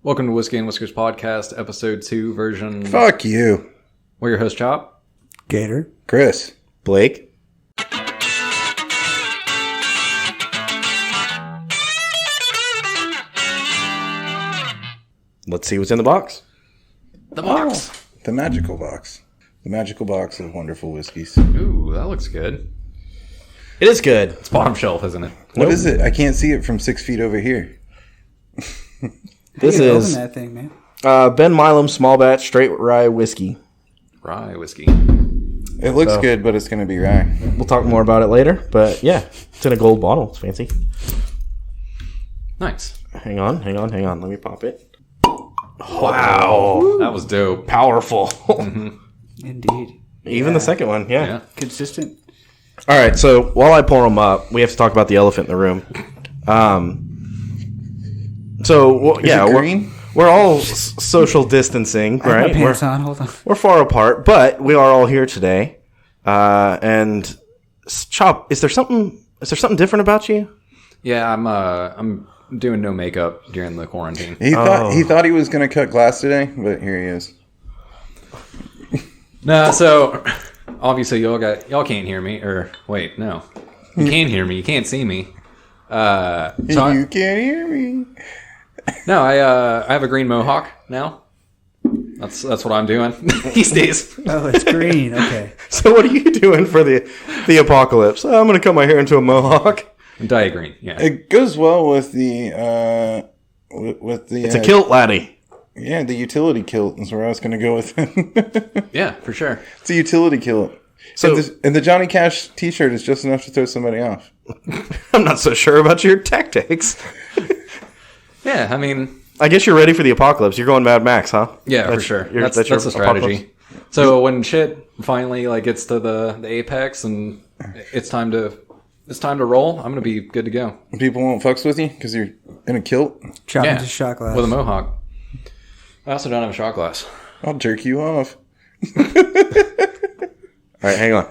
Welcome to Whiskey and Whiskers Podcast, Episode 2, version... Fuck you. We're your host, Chop. Gator. Chris. Blake. Let's see what's in the box. The box. The magical box. The magical box of wonderful whiskeys. Ooh, that looks good. It is good. It's bottom shelf, isn't it? What is it? I can't see it from 6 feet over here. This You can is open that thing, man. Ben Milam small batch straight rye whiskey. Rye whiskey. It looks good, but it's going to be rye. We'll talk more about it later, but yeah, it's in a gold bottle. It's fancy. Nice. Hang on. Let me pop it. Wow. That was dope. Powerful. Indeed. Even the second one, yeah. Yeah. Consistent. All right, so while I pour them up, we have to talk about the elephant in the room. We're all social distancing, I have right? my pants on. Hold on. We're far apart, but we are all here today. And Chop, is there something different about you? Yeah, I'm doing no makeup during the quarantine. He thought he was going to cut glass today, but here he is. No, so obviously y'all can't hear me, or wait, no. You can hear me, you can't see me. You can't hear me. No, I have a green Mohawk now. That's what I'm doing these days. Oh, it's green. Okay. So what are you doing for the apocalypse? I'm going to cut my hair into a mohawk. Dye green, yeah. It goes well with the It's a kilt, laddie. Yeah, the utility kilt is where I was going to go with it. Yeah, for sure. It's a utility kilt. So, and the Johnny Cash t-shirt is just enough to throw somebody off. I'm not so sure about your tactics. Yeah, I mean... I guess you're ready for the apocalypse. You're going Mad Max, huh? Yeah, for sure. That's your the strategy. So when shit finally gets to the apex and it's time to roll, I'm gonna be good to go. People won't fucks with you because you're in a kilt. Chop into shot glass. With a Mohawk. I also don't have a shot glass. I'll jerk you off. All right, hang on.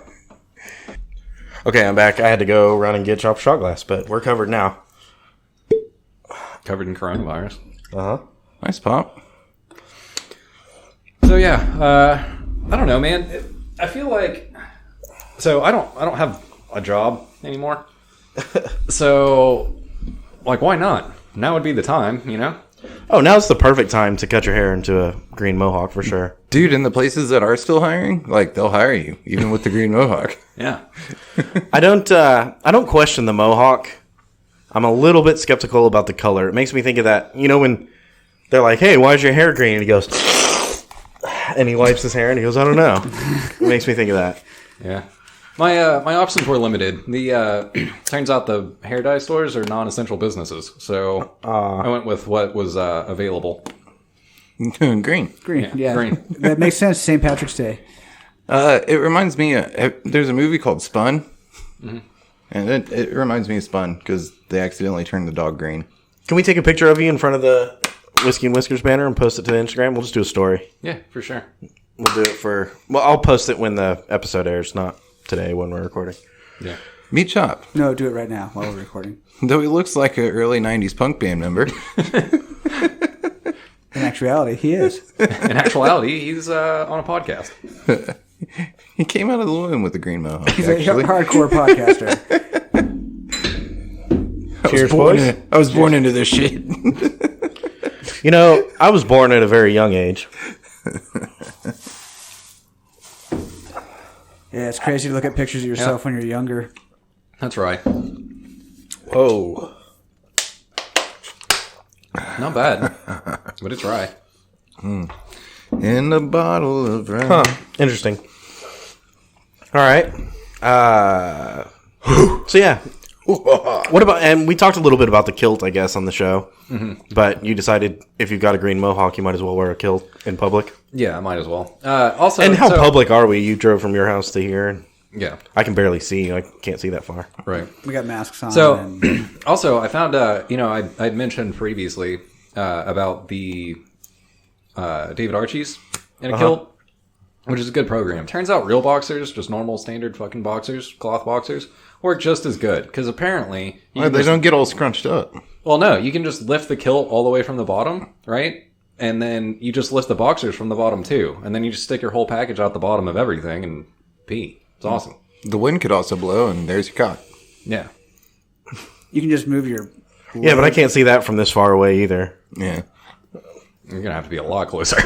Okay, I'm back. I had to go run and get Chop's shot glass, but we're covered now. Covered in coronavirus. Uh-huh. Nice pop. So yeah, I don't know, man. I feel like I don't have a job anymore. So why not? Now would be the time, you know? Oh, now's the perfect time to cut your hair into a green mohawk for sure. Dude, in the places that are still hiring, they'll hire you, even with the green mohawk. Yeah. I don't question the mohawk. I'm a little bit skeptical about the color. It makes me think of that, when they're like, hey, why is your hair green? And he goes, and he wipes his hair and he goes, I don't know. It makes me think of that. Yeah. My options were limited. The turns out the hair dye stores are non-essential businesses, so I went with what was available. Green. Yeah. Green. That makes sense. St. Patrick's Day. It reminds me, there's a movie called Spun. Mm-hmm. And it reminds me of Spun because they accidentally turned the dog green. Can we take a picture of you in front of the Whiskey and Whiskers banner and post it to the Instagram? We'll just do a story. Yeah, for sure. We'll do it I'll post it when the episode airs, not today when we're recording. Yeah. Meet Chop. No, do it right now while we're recording. Though he looks like an early 90s punk band member. In actuality, he is. In actuality, he's on a podcast. He came out of the womb with the green mohawk. He's a hardcore podcaster. Cheers, boys. I was born into this shit. I was born at a very young age. Yeah, it's crazy to look at pictures of yourself when you're younger. That's right. Oh. Not bad, but it's right. In a bottle of rum. Huh. Interesting. All right. So yeah. What about? And we talked a little bit about the kilt, I guess, on the show. Mm-hmm. But you decided if you've got a green mohawk, you might as well wear a kilt in public. Yeah, I might as well. Also, and how public are we? You drove from your house to here. And yeah, I can barely see. I can't see that far. Right. We got masks on. So, also, I found I'd mentioned previously about the David Archie's in a kilt. which is a good program. Turns out real boxers, just normal standard fucking boxers, cloth boxers, work just as good. Because apparently... They don't get all scrunched up. Well, no, you can just lift the kilt all the way from the bottom, right? And then you just lift the boxers from the bottom too. And then you just stick your whole package out the bottom of everything and pee. It's awesome. The wind could also blow, and there's your cock. Yeah. You can just move your... Yeah, but I can't see that from this far away either. Yeah. You're going to have to be a lot closer.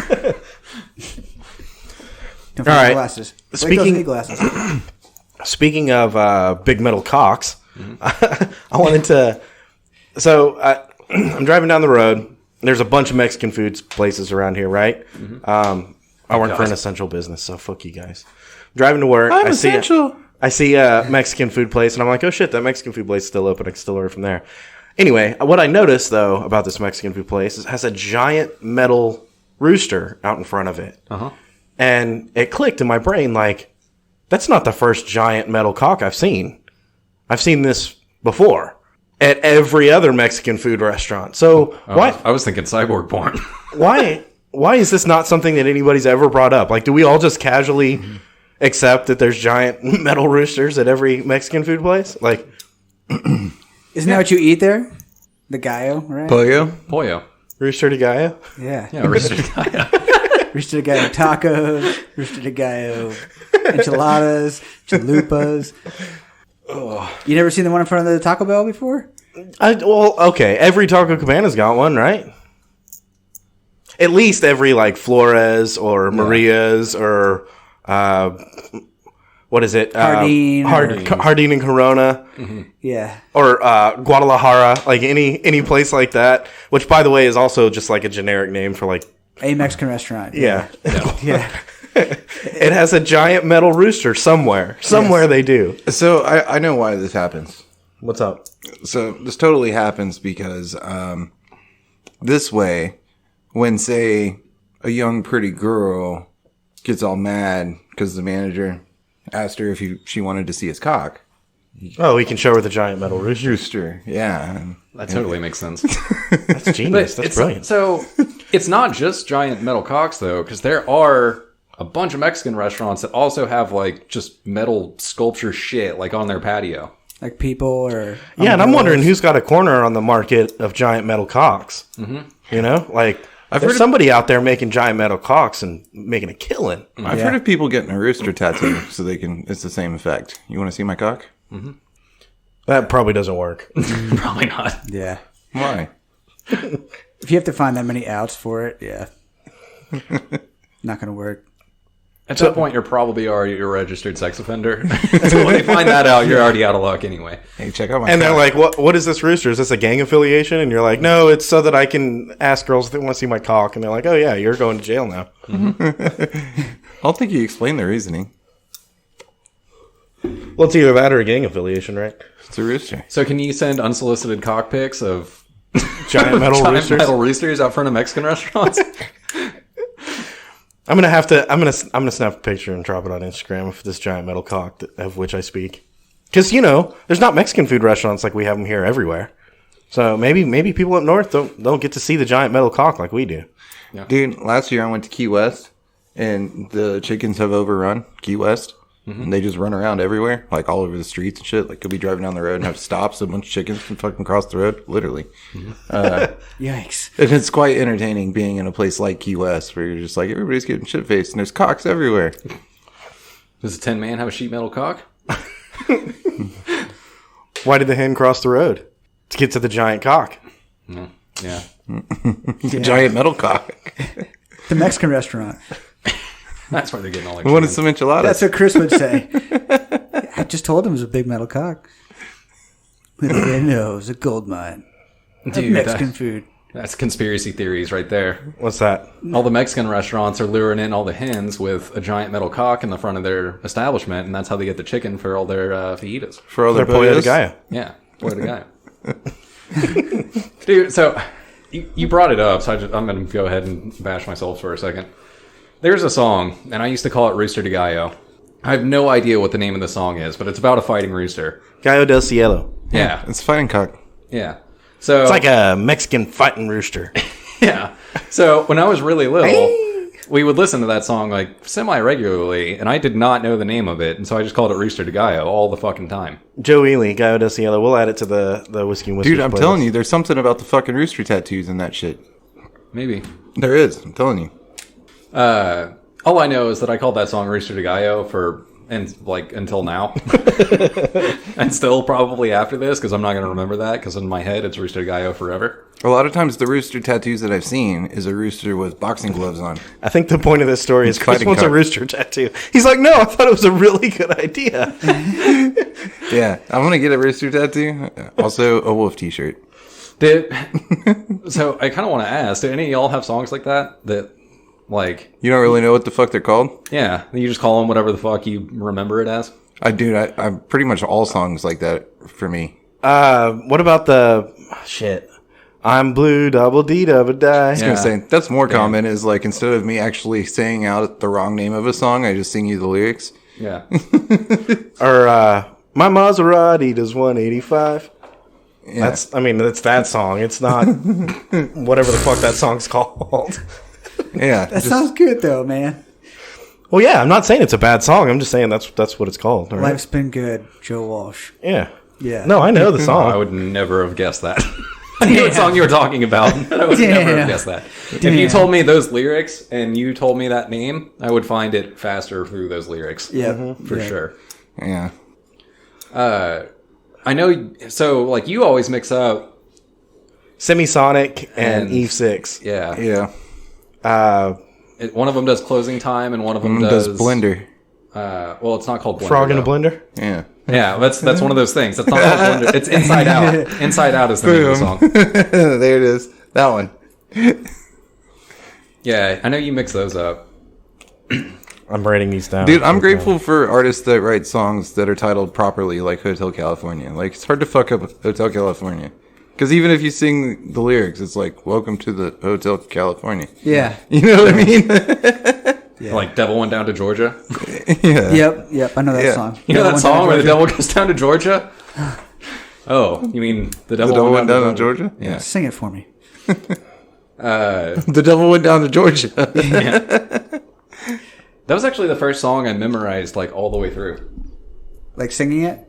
Don't All right. Glasses. Speaking- Glasses. Speaking of big metal cocks, I wanted to... So, I'm driving down the road. There's a bunch of Mexican food places around here, right? I work for an essential business, so fuck you guys. Driving to work, I see a Mexican food place, and I'm like, oh shit, that Mexican food place is still open. I can still order from there. Anyway, what I noticed, though, about this Mexican food place is it has a giant metal rooster out in front of it. Uh-huh. And it clicked in my brain, like, that's not the first giant metal cock I've seen. I've seen this before at every other Mexican food restaurant. So why? I was thinking cyborg porn. Why is this not something that anybody's ever brought up? Like, do we all just casually accept that there's giant metal roosters at every Mexican food place? Like, Isn't that what you eat there? The gallo, right? Pollo. rooster de gallo? Yeah. Yeah, roasted guy. Rooster de gallo tacos, rooster de gallo enchiladas, chalupas. You never seen the one in front of the Taco Bell before? Well, okay. Every Taco Cabana's got one, right? At least every, like, Flores or Maria's or, what is it? Hardin. Hardin and Corona. Yeah. Or Guadalajara. Like, any place like that. Which, by the way, is also just, like, a generic name for, like... A Mexican restaurant. Yeah. Yeah. It has a giant metal rooster somewhere. Somewhere they do. So I know why this happens. What's up? So this totally happens because this way, when, say, a young pretty girl gets all mad because the manager asked her if she wanted to see his cock. Oh, we can show her the giant metal rooster. Rooster, yeah. That totally makes sense. That's genius. That's brilliant. So it's not just giant metal cocks, though, because there are a bunch of Mexican restaurants that also have, like, just metal sculpture shit, like, on their patio. Like people or... Yeah, and I'm wondering who's got a corner on the market of giant metal cocks. Mm-hmm. You know? Like, there's somebody out there making giant metal cocks and making a killing. I've heard of people getting a rooster tattoo so they can... It's the same effect. You want to see my cock? Mm-hmm. That probably doesn't work. Probably not. Yeah. Why? If you have to find that many outs for it, yeah. Not going to work. At that point, you're probably already a registered sex offender. So when they find that out, you're already out of luck anyway. Hey, check out my And cock. they're like, what is this rooster? Is this a gang affiliation? And you're like, no, it's so that I can ask girls if they want to see my cock. And they're like, oh, yeah, you're going to jail now. I don't think you explained the reasoning. Well, it's either that or a gang affiliation, right? It's a rooster. So can you send unsolicited cock pics of Giant metal giant roosters. metal roosters out front of Mexican restaurants? I'm gonna snap a picture and drop it on Instagram of this giant metal cock of which I speak. Because there's not Mexican food restaurants like we have them here everywhere. So maybe people up north don't get to see the giant metal cock like we do. Yeah. Dude, last year I went to Key West, and the chickens have overrun Key West. Mm-hmm. And they just run around everywhere, like all over the streets and shit. Like, you'll be driving down the road and have stops, a bunch of chickens can fucking cross the road, literally. Mm-hmm. Yikes. And it's quite entertaining being in a place like Key West, where you're just like, everybody's getting shit-faced, and there's cocks everywhere. Does a 10 man have a sheet metal cock? Why did the hen cross the road? To get to the giant cock. No. Yeah. Giant metal cock. The Mexican restaurant. That's why they're getting all their We wanted chickens. some enchiladas. That's what Chris would say. I just told him it was a big metal cock. Little did know it was a gold mine. Dude, Mexican food. That's conspiracy theories right there. What's that? All the Mexican restaurants are luring in all the hens with a giant metal cock in the front of their establishment, and that's how they get the chicken for all their fajitas. For all their Pollo de pollos. gallo. Yeah, boy the guy. Dude, so you brought it up, so I'm going to go ahead and bash myself for a second. There's a song, and I used to call it Rooster de Gallo. I have no idea what the name of the song is, but it's about a fighting rooster. Gallo del Cielo. Yeah, It's fighting cock. yeah. So It's like a Mexican fighting rooster. yeah. So when I was really little, we would listen to that song like semi-regularly, and I did not know the name of it, and so I just called it Rooster de Gallo all the fucking time. Joe Ely, Gallo del Cielo. We'll add it to the Whiskey and Whiskers Dude, I'm playlist. telling you, there's something about the fucking rooster tattoos and that shit. Maybe. There is. I'm telling you. All I know is that I called that song Rooster de Gallo until now. And still probably after this, because I'm not going to remember that, because in my head it's Rooster de Gallo forever. A lot of times the rooster tattoos that I've seen is a rooster with boxing gloves on. I think the point of this story is Chris Fighting wants a cock. rooster tattoo. He's like, no, I thought it was a really good idea. Yeah, I'm going to get a rooster tattoo. Also, a wolf t-shirt. So I kind of want to ask, do any of y'all have songs like that? Like, You don't really know what the fuck they're called? yeah, you just call them whatever the fuck you remember it as? I'm pretty much all songs like that for me. What about the shit? I'm blue, double D, double die. I was going to say, that's more common is like instead of me actually saying out the wrong name of a song, I just sing you the lyrics. Yeah. Or my Maserati does 185. Yeah. It's that song. It's not whatever the fuck that song's called. Yeah. That sounds good though, man. Well, yeah, I'm not saying it's a bad song. I'm just saying that's what it's called. All right? Life's been good, Joe Walsh. Yeah. Yeah. No, I know the song. I would never have guessed that. I knew what song you were talking about. I would never have guessed that. If you told me those lyrics and you told me that name, I would find it faster through those lyrics. Yeah. For sure. Yeah. I know, so, like, you always mix up, Semisonic and And- Eve 6. yeah. Yeah. One of them does Closing Time, and one of them Does Blender. Well, it's not called Blender. Frog in a though. blender? Yeah. Yeah, that's one of those things. That's not called Blender. It's Inside Out. Inside Out is the name of the song. There it is. That one. Yeah, I know you mix those up. I'm writing these down. Dude, I'm grateful for artists that write songs that are titled properly, like Hotel California. Like, it's hard to fuck up Hotel California. Because even if you sing the lyrics, it's like, welcome to the Hotel California. Yeah. You know what I mean? Like Devil Went Down to Georgia. Yeah. Yep. I know that Yeah. song. You know that Went song Down where the to devil goes down to Georgia? Oh, you mean the The devil, devil went down to Georgia? Georgia? Yeah. Sing it for me. The devil went down to Georgia. That was actually the first song I memorized, like, all the way through. Like singing it?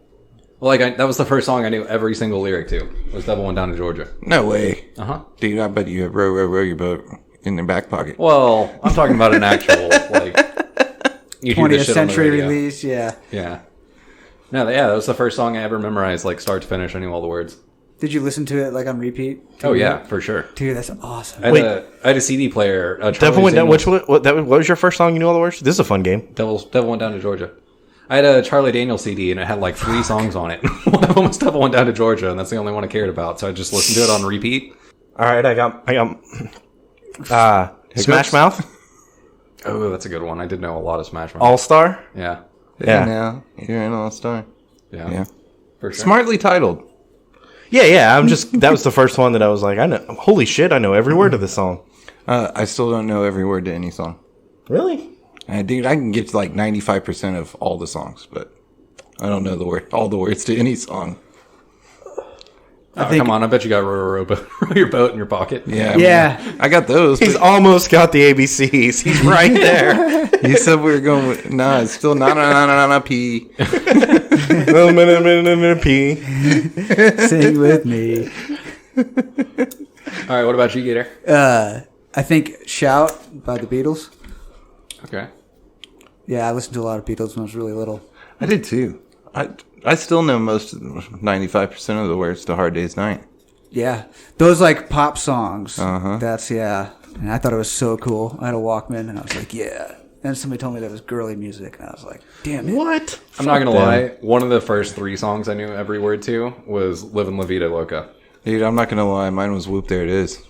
Well, like, that was the first song I knew every single lyric to, was Devil Went Down to Georgia. No way. Uh-huh. Dude, I bet you have row, row, row your boat in your back pocket. Well, I'm talking about an actual, like, you hear 20th this shit on the century radio. release, yeah. Yeah. No, yeah, that was the first song I ever memorized, like, start to finish. I knew all the words. Did you listen to it like on repeat? Oh, yeah, for sure. Dude, that's awesome. I had a CD player. Devil Went Down. What was your first song you knew all the words? This is a fun game. Devil Went Down to Georgia. I had a Charlie Daniels CD, and it had like 3 songs on it. One of them was Devil Went Down to Georgia, and that's the only one I cared about. So I just listened to it on repeat. All right, I got Smash Mouth, Oh, that's a good one. I did know a lot of Smash Mouth. All Star. Yeah. Yeah. Now you're an all-star. Yeah. Yeah. For sure. Smartly titled. Yeah. That was the first one that I was like, I know. Holy shit, I know every word of this song. I still don't know every word to any song. Really? Dude, I can get to like 95% of all the songs, but I don't know all the words to any song. Oh, come on. I bet you got row your boat in your pocket. Yeah. Yeah. I got those. He's But almost got the ABCs. He's right there. you said we were going with, nah, it's still na P. P. Sing with me. All right. What about you, Gator? I think Shout by the Beatles. Okay. Yeah, I listened to a lot of Beatles when I was really little. I did too. I still know 95% of the words to Hard Day's Night. Yeah. Those like pop songs. Uh-huh. That's, yeah. And I thought it was so cool. I had a Walkman and I was like, yeah. And somebody told me that was girly music. And I was like, damn it. What? I'm not going to lie. One of the first 3 songs I knew every word to was Livin' La Vida Loca. Dude, I'm not going to lie. Mine was Whoop, There It Is.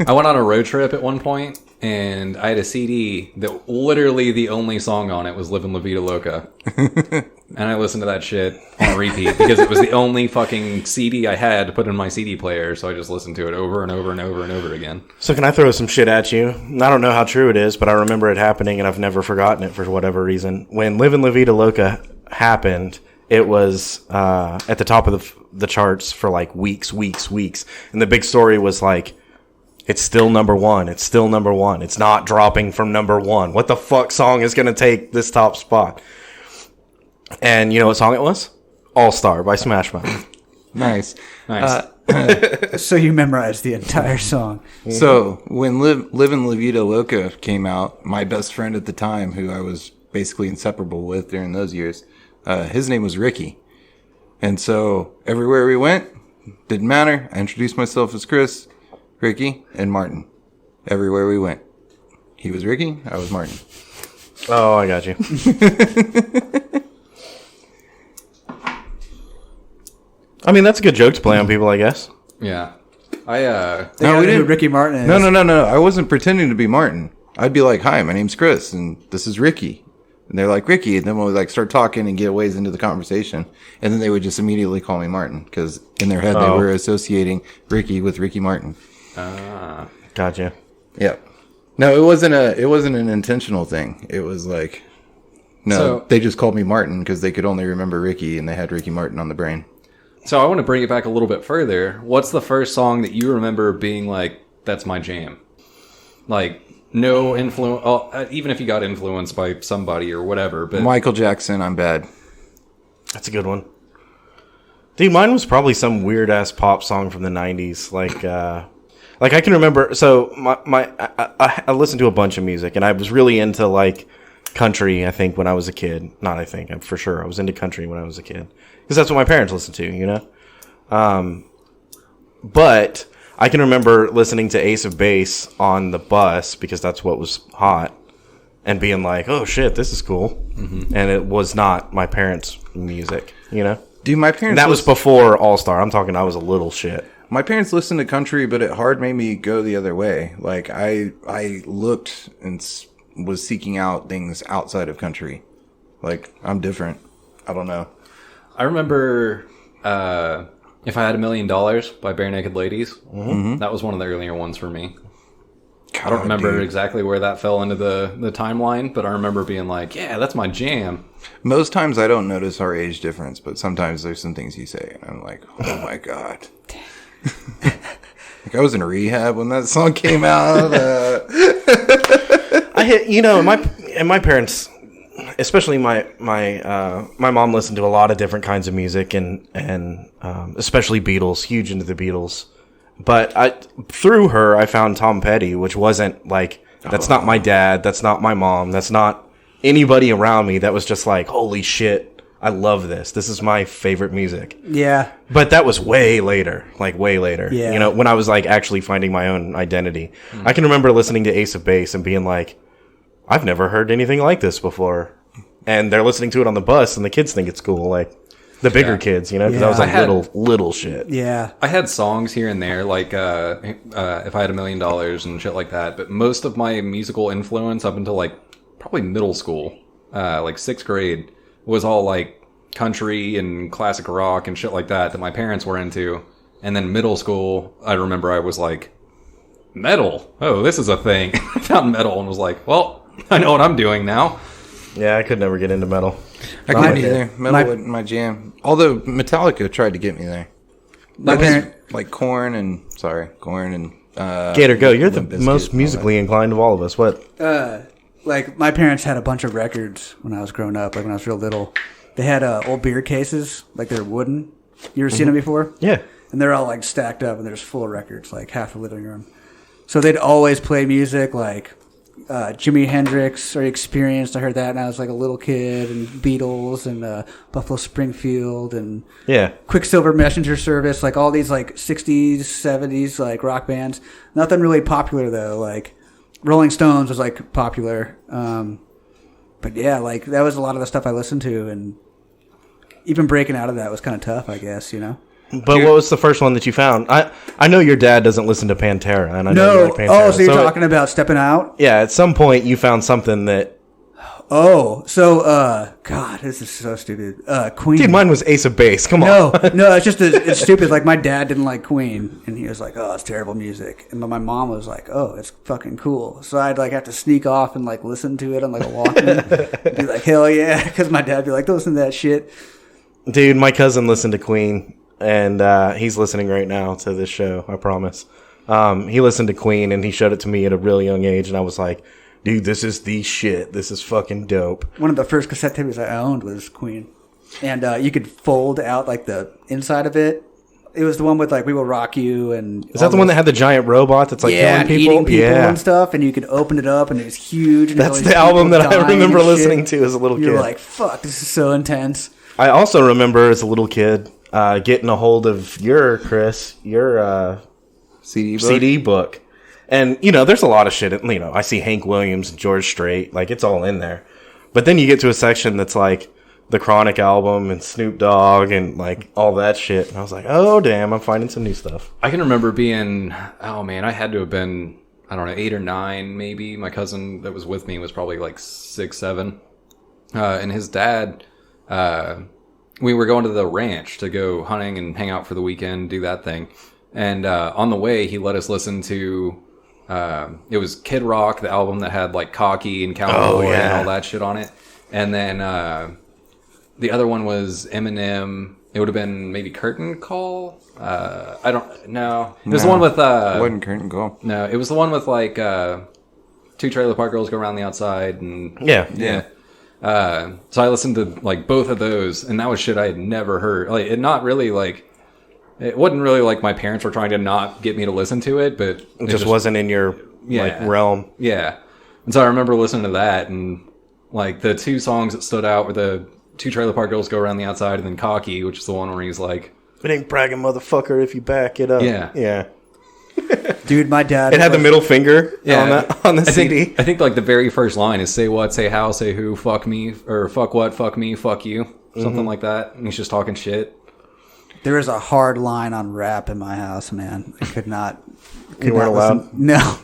I went on a road trip at one point, and I had a CD that literally the only song on it was Livin' La Vida Loca. And I listened to that shit on repeat because it was the only fucking CD I had to put in my CD player, so I just listened to it over and over and over and over again. So can I throw some shit at you? I don't know how true it is, but I remember it happening, and I've never forgotten it for whatever reason. When Livin' La Vida Loca happened, it was at the top of the charts for like weeks. And the big story was like, It's still number one. It's still number one. It's not dropping from number one. What the fuck song is going to take this top spot? And you know what song it was? All Star by Smash Mouth. Nice. So you memorized the entire song. So when Livin' La Vida Loca came out, my best friend at the time, who I was basically inseparable with during those years, his name was Ricky. And so everywhere we went, didn't matter. I introduced myself as Chris, Ricky, and Martin. Everywhere we went. He was Ricky, I was Martin. Oh, I got you. I mean, that's a good joke to play on people, I guess. Yeah. No, we didn't. Ricky Martin is. No. I wasn't pretending to be Martin. I'd be like, hi, my name's Chris, and this is Ricky. And they're like, Ricky. And then we'll like start talking and get ways into the conversation. And then they would just immediately call me Martin because in their head they were associating Ricky with Ricky Martin. Gotcha. Yep. No, it wasn't an intentional thing. It was like, they just called me Martin because they could only remember Ricky and they had Ricky Martin on the brain. So I want to bring it back a little bit further. What's the first song that you remember being like, that's my jam? Like, no influence, even if you got influenced by somebody or whatever. But Michael Jackson, I'm Bad. That's a good one. Dude, mine was probably some weird ass pop song from the 90s. Like I can remember, so I listened to a bunch of music and I was really into like country, I think, when I was a kid. Not I think, I'm for sure. I was into country when I was a kid. Because that's what my parents listened to, you know? But I can remember listening to Ace of Base on the bus because that's what was hot and being like, oh shit, this is cool. Mm-hmm. And it was not my parents' music, you know? Dude, my parents... And that was before All Star. I'm talking I was a little shit. My parents listened to country, but it hard made me go the other way. Like, I looked and was seeking out things outside of country. Like, I'm different. I don't know. I remember If I Had $1 Million by Bare Naked Ladies. Mm-hmm. That was one of the earlier ones for me. God, I don't remember exactly where that fell into the timeline, but I remember being like, yeah, that's my jam. Most times I don't notice our age difference, but sometimes there's some things you say, and I'm like, oh my God. Like I was in rehab when that song came out. I hit, you know, my parents... Especially my mom listened to a lot of different kinds of music and especially Beatles, huge into the Beatles. But through her, I found Tom Petty, which wasn't like, that's not my dad, that's not my mom, that's not anybody around me. That was just like, holy shit, I love this. This is my favorite music. Yeah. But that was way later, like way later. Yeah. You know, when I was like actually finding my own identity. Mm. I can remember listening to Ace of Base and being like, I've never heard anything like this before. And they're listening to it on the bus, and the kids think it's cool. Like, the bigger kids, you know? Because I was like little shit. Yeah. I had songs here and there, like If I Had $1 Million and shit like that. But most of my musical influence up until, like, probably middle school, like 6th grade, was all, like, country and classic rock and shit like that my parents were into. And then middle school, I remember I was like, metal? Oh, this is a thing. I found metal and was like, well, I know what I'm doing now. Yeah, I could never get into metal. I couldn't either. Metal wasn't my jam. Although Metallica tried to get me there. Like Korn and Gator, go. You're the most musically inclined of all of us. What? Like my parents had a bunch of records when I was growing up. Like when I was real little, they had old beer cases, like they're wooden. You ever seen them before? Yeah. And they're all like stacked up, and there's full of records, like half the living room. So they'd always play music like Jimi Hendrix or Experience. I heard that when I was like a little kid, and Beatles and Buffalo Springfield and Quicksilver Messenger Service, like all these like 60s, 70s like rock bands. Nothing really popular though. Like Rolling Stones was like popular. But yeah, like that was a lot of the stuff I listened to, and even breaking out of that was kind of tough, I guess, you know? But what was the first one that you found? I know your dad doesn't listen to Pantera, and I know you like Pantera. Oh, so you're talking about Stepping Out? Yeah, at some point you found something that... Oh, so, God, this is so stupid. Queen. Dude, mine was Ace of Base. Come on. No, it's just, it's stupid. Like, my dad didn't like Queen, and he was like, oh, it's terrible music. And my mom was like, oh, it's fucking cool. So I'd, like, have to sneak off and, like, listen to it on, like, a Walkman. Be like, hell yeah, because my dad would be like, don't listen to that shit. Dude, my cousin listened to Queen, and he's listening right now to this show, I promise. He listened to Queen, and he showed it to me at a really young age, and I was like, dude, this is the shit. This is fucking dope. One of the first cassette tapes I owned was Queen. And you could fold out, like, the inside of it. It was the one with, like, We Will Rock You. And is that the one that had the giant robot that's, like, killing people? Eating people and stuff. And you could open it up, and it was huge. And that's the album that I remember listening to as a little kid. You're like, fuck, this is so intense. I also remember as a little kid getting a hold of your CD book. And, you know, there's a lot of shit. You know, I see Hank Williams and George Strait. Like, it's all in there. But then you get to a section that's like the Chronic album and Snoop Dogg and, like, all that shit. And I was like, oh, damn, I'm finding some new stuff. I can remember being, oh, man, I had to have been, I don't know, 8 or 9 maybe. My cousin that was with me was probably, like, 6, 7. And his dad, we were going to the ranch to go hunting and hang out for the weekend, do that thing. And on the way, he let us listen to... it was Kid Rock, the album that had like Cocky and Cowboy and all that shit on it. And then the other one was Eminem. It would have been maybe Curtain Call. I don't know. It was the one with. It wasn't Curtain Call. No, it was the one with like 2 Trailer Park Girls Go Around the Outside and Yeah. So I listened to like both of those, and that was shit I had never heard. Like it not really like. It wasn't really like my parents were trying to not get me to listen to it, but it just wasn't in your like realm. Yeah. And so I remember listening to that, and like the 2 songs that stood out were the 2 Trailer Park Girls Go Around the Outside and then Cocky, which is the one where he's like, it ain't bragging, motherfucker, if you back it up. Yeah. Dude, my dad... It had the middle finger on the CD. I think like the very first line is say what, say how, say who, fuck me, or fuck what, fuck me, fuck you. Something like that. And he's just talking shit. There was a hard line on rap in my house, man. I could not. You weren't allowed?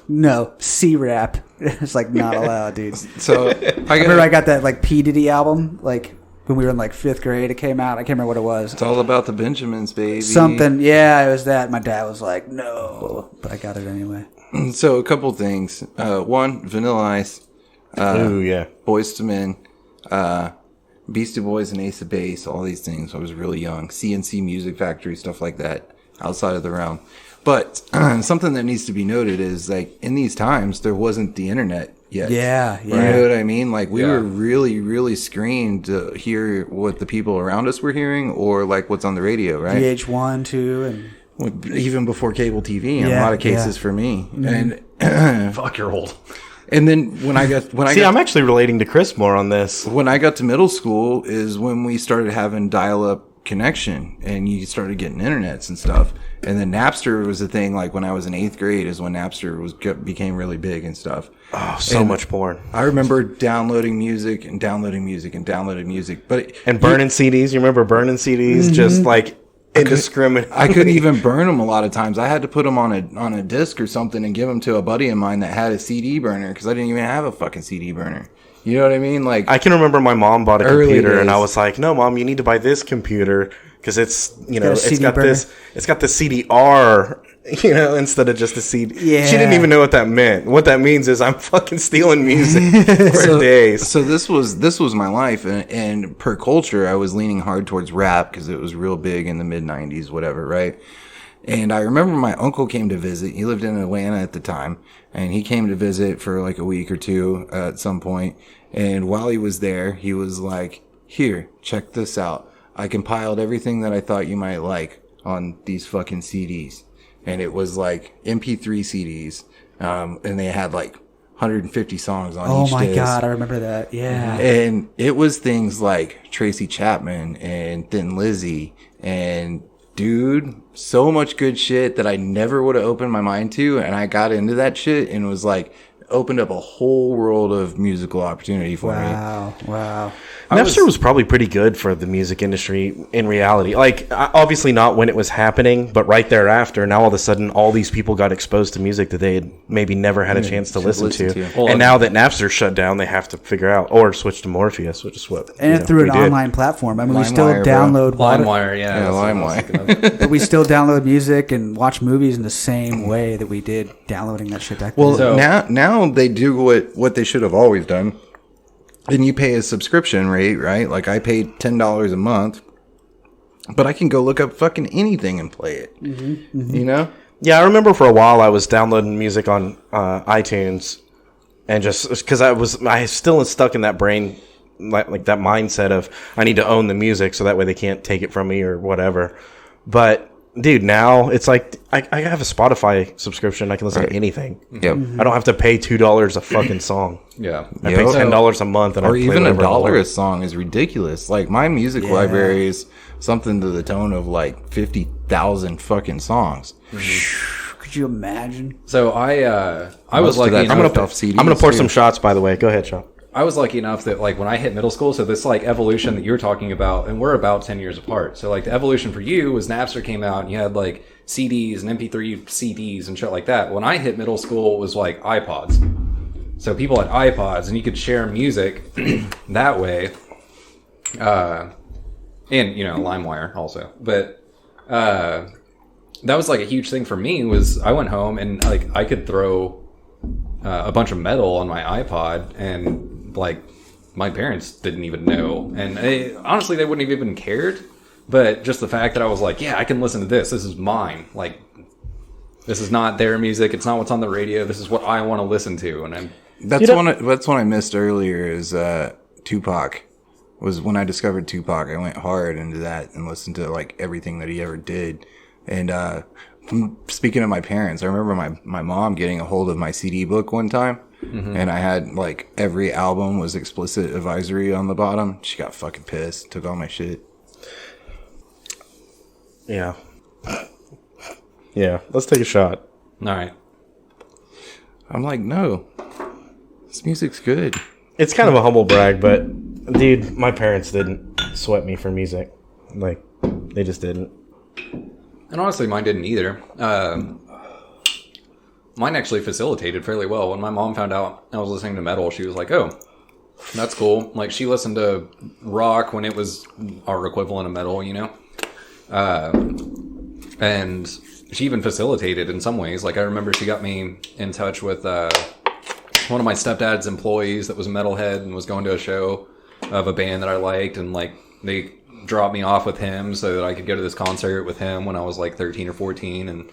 No. C-rap. It's like not allowed, dude. So I remember I got that like P. Diddy album, like when we were in like 5th grade. It came out. I can't remember what it was. It's all about the Benjamins, baby. Something. Yeah, it was that. My dad was like, no, but I got it anyway. So a couple things. One, Vanilla Ice. Ooh, yeah. Boyz II Men. Beastie Boys and Ace of Base, all these things. I was really young. CNC Music Factory, stuff like that, outside of the realm. But something that needs to be noted is, like, in these times, there wasn't the internet yet. Yeah. You know what I mean? Like, we were really, really screened to hear what the people around us were hearing, or, like, what's on the radio, right? VH1, 2, and... Even before cable TV, in a lot of cases for me. Mm-hmm. And Fuck, you're old. And then I'm actually relating to Chris more on this. When I got to middle school is when we started having dial-up connection, and you started getting internets and stuff. And then Napster was a thing. Like when I was in 8th grade is when Napster became really big and stuff. Oh, so much porn. I remember downloading music and downloading music and downloading music, and burning CDs. You remember burning CDs? Just like. Indiscriminate. I couldn't even burn them a lot of times. I had to put them on a disc or something and give them to a buddy of mine that had a CD burner because I didn't even have a fucking CD burner. You know what I mean? Like I can remember my mom bought a computer and I was like, "No, Mom, you need to buy this computer because it's it's got the CDR." Instead of just a CD. Yeah. She didn't even know what that meant. What that means is I'm fucking stealing music for days. So this was my life, and per culture, I was leaning hard towards rap because it was real big in the mid '90s, whatever, right? And I remember my uncle came to visit. He lived in Atlanta at the time, and he came to visit for like a week or 2 at some point. And while he was there, he was like, "Here, check this out. I compiled everything that I thought you might like on these fucking CDs." And it was like MP3 CDs. And they had like 150 songs on each disc. Oh my God, I remember that. Yeah. And it was things like Tracy Chapman and Thin Lizzy. And dude, so much good shit that I never would have opened my mind to. And I got into that shit and was like, opened up a whole world of musical opportunity for me. Wow. Napster was probably pretty good for the music industry in reality. Like, obviously not when it was happening, but right thereafter, now all of a sudden, all these people got exposed to music that they had maybe never had a chance to listen to. Well, and now that Napster shut down, they have to figure out, or switch to Morpheus, which is what through an online platform. I mean, we still download... LimeWire, yeah. LimeWire. But we still download music and watch movies in the same way that we did downloading that shit back then. Well, so, now they do what they should have always done. And you pay a subscription rate, right? Like I paid $10 a month, but I can go look up fucking anything and play it. You know? Yeah, I remember for a while I was downloading music on iTunes, and just because I still stuck in that brain, like that mindset of I need to own the music so that way they can't take it from me or whatever. But dude, now it's like I have a Spotify subscription. I can listen to anything. Yep. I don't have to pay $2 a fucking song. Yeah. I pay $10 a month, and or I play even whatever I $1 a want. song is ridiculous. Like my music library is something to the tone of like 50,000 fucking songs. Could you imagine? So I was Most of lucky that enough. off CDs I'm gonna pour too. some shots. By the way, go ahead, Sean. I was lucky enough that like when I hit middle school, so this like evolution that you're talking about, and we're about 10 years apart. So like the evolution for you was Napster came out and you had like CDs and MP3 CDs and shit like that. When I hit middle school, it was like iPods. So people had iPods and you could share music that way. And you know, LimeWire also. But that was like a huge thing for me was I went home and like I could throw a bunch of metal on my iPod and like my parents didn't even know, and honestly they wouldn't have even cared, but just the fact that I was like, yeah, I can listen to this is mine, like this is not their music, it's not what's on the radio, this is what I want to listen to. And That's one I missed earlier is Tupac. Was when I discovered Tupac, I went hard into that and listened to like everything that he ever did. And speaking of my parents, I remember my mom getting a hold of my CD book one time, and I had like every album was explicit advisory on the bottom. She got fucking pissed, took all my shit. Yeah. Yeah. Let's take a shot. all right, I'm like, no, this music's good. It's kind of a humble brag, but dude, my parents didn't sweat me for music. Like, they just didn't. and honestly mine didn't either. Mine actually facilitated fairly well. When my mom found out I was listening to metal, she was like, oh, that's cool. Like she listened to rock when it was our equivalent of metal, you know? And she even facilitated in some ways. Like I remember she got me in touch with one of my stepdad's employees that was a metalhead and was going to a show of a band that I liked, and like they dropped me off with him so that I could go to this concert with him when I was like 13 or 14, and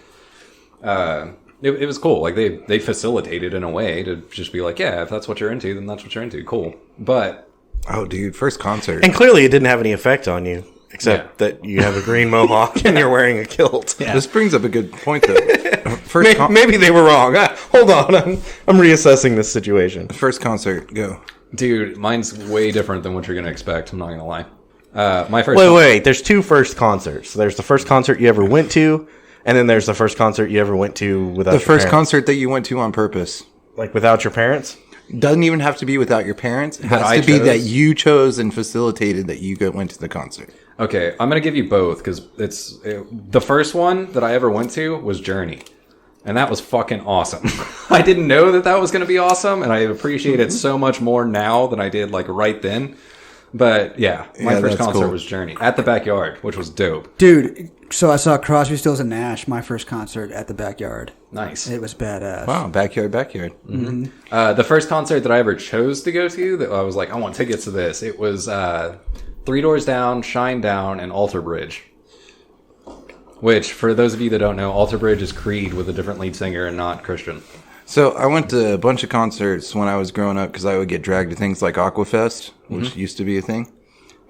it was cool. Like they facilitated in a way to just be like, yeah, if that's what you're into, then that's what you're into. Cool. But Oh, dude, first concert. And clearly it didn't have any effect on you, except that you have a green mohawk and you're wearing a kilt. This brings up a good point, though. Maybe they were wrong. Hold on, I'm reassessing this situation. First concert, go. dude, mine's way different than what you're gonna expect. I'm not gonna lie. My first. Wait. There's two first concerts. There's the first concert you ever went to, and then there's the first concert you ever went to without The your first parents. concert that you went to on purpose. Like without your parents? Doesn't even have to be without your parents. It has I to be chose? that you chose and facilitated that you went to the concert. Okay, I'm gonna give you both because the first one that I ever went to was Journey, and that was fucking awesome. I didn't know that was gonna be awesome, and I appreciate it so much more now than I did like right then. But yeah, my Yeah, first that's concert cool. was Journey at the Backyard, which was dope. Dude, so I saw Crosby, Stills, and Nash, my first concert at the Backyard. Nice. It was badass. Wow, backyard. The first concert that I ever chose to go to, that I was like, I want tickets to this. It was Three Doors Down, Shine Down, and Alter Bridge. Which, for those of you that don't know, Alter Bridge is Creed with a different lead singer and not Christian. So I went to a bunch of concerts when I was growing up because I would get dragged to things like Aquafest, which used to be a thing.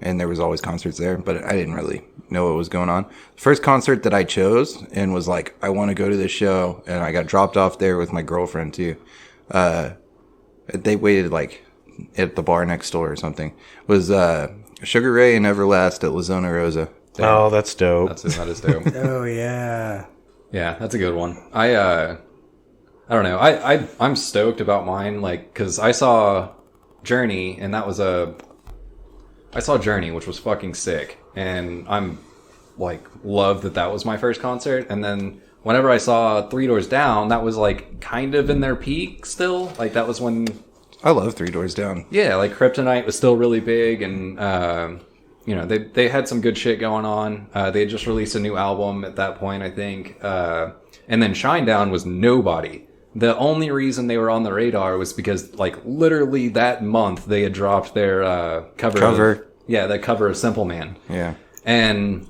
And there was always concerts there, but I didn't really know what was going on. First concert that I chose and was like, I want to go to this show. And I got dropped off there with my girlfriend too. They waited like at the bar next door or something. Was Sugar Ray and Everlast at La Zona Rosa. Oh, that's dope. That is dope. Oh, yeah. Yeah, that's a good one. I don't know. I'm stoked about mine, like, because I saw Journey, and I saw Journey, which was fucking sick, and I'm like love that was my first concert. And then whenever I saw Three Doors Down, that was like kind of in their peak still. Like that was when I love Three Doors Down. yeah, like Kryptonite was still really big, and you know they had some good shit going on. They had just released a new album at that point, I think, and then Shinedown was nobody. The only reason they were on the radar was because, like, literally that month they had dropped their cover. The cover of Simple Man. Yeah. And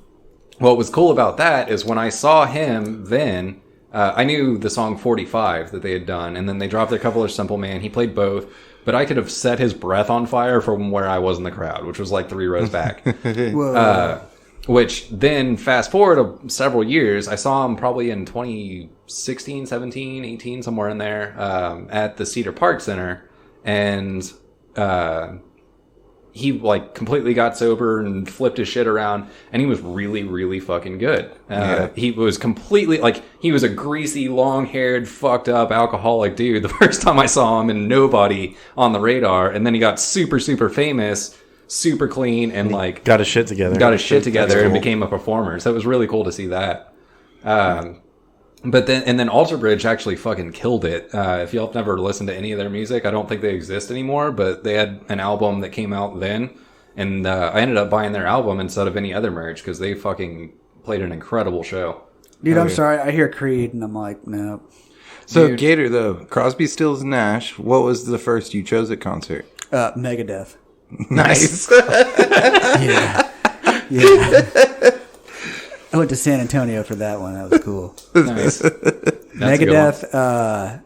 what was cool about that is when I saw him then, I knew the song 45 that they had done, and then they dropped a couple of Simple Man. He played both, but I could have set his breath on fire from where I was in the crowd, which was like 3 rows back. Whoa. Which then, fast forward several years, I saw him probably in 2016, 17, 18, somewhere in there, at the Cedar Park Center, and he like completely got sober and flipped his shit around, and he was really, really fucking good. He was completely like, he was a greasy, long-haired, fucked up alcoholic dude the first time I saw him, and nobody on the radar, and then he got super, super famous, super clean, and like got his shit together. And became a performer. So it was really cool to see that. But then Alter Bridge actually fucking killed it. If y'all have never listened to any of their music, I don't think they exist anymore, but they had an album that came out then, and I ended up buying their album instead of any other merch because they fucking played an incredible show. Dude, I'm sorry. I hear Creed, and I'm like, no. So, Dude. Gator, though, Crosby, Stills, Nash, what was the first you chose at concert? Megadeth. Nice. Yeah. Yeah. I went to San Antonio for that one. That was cool. Nice. Megadeth.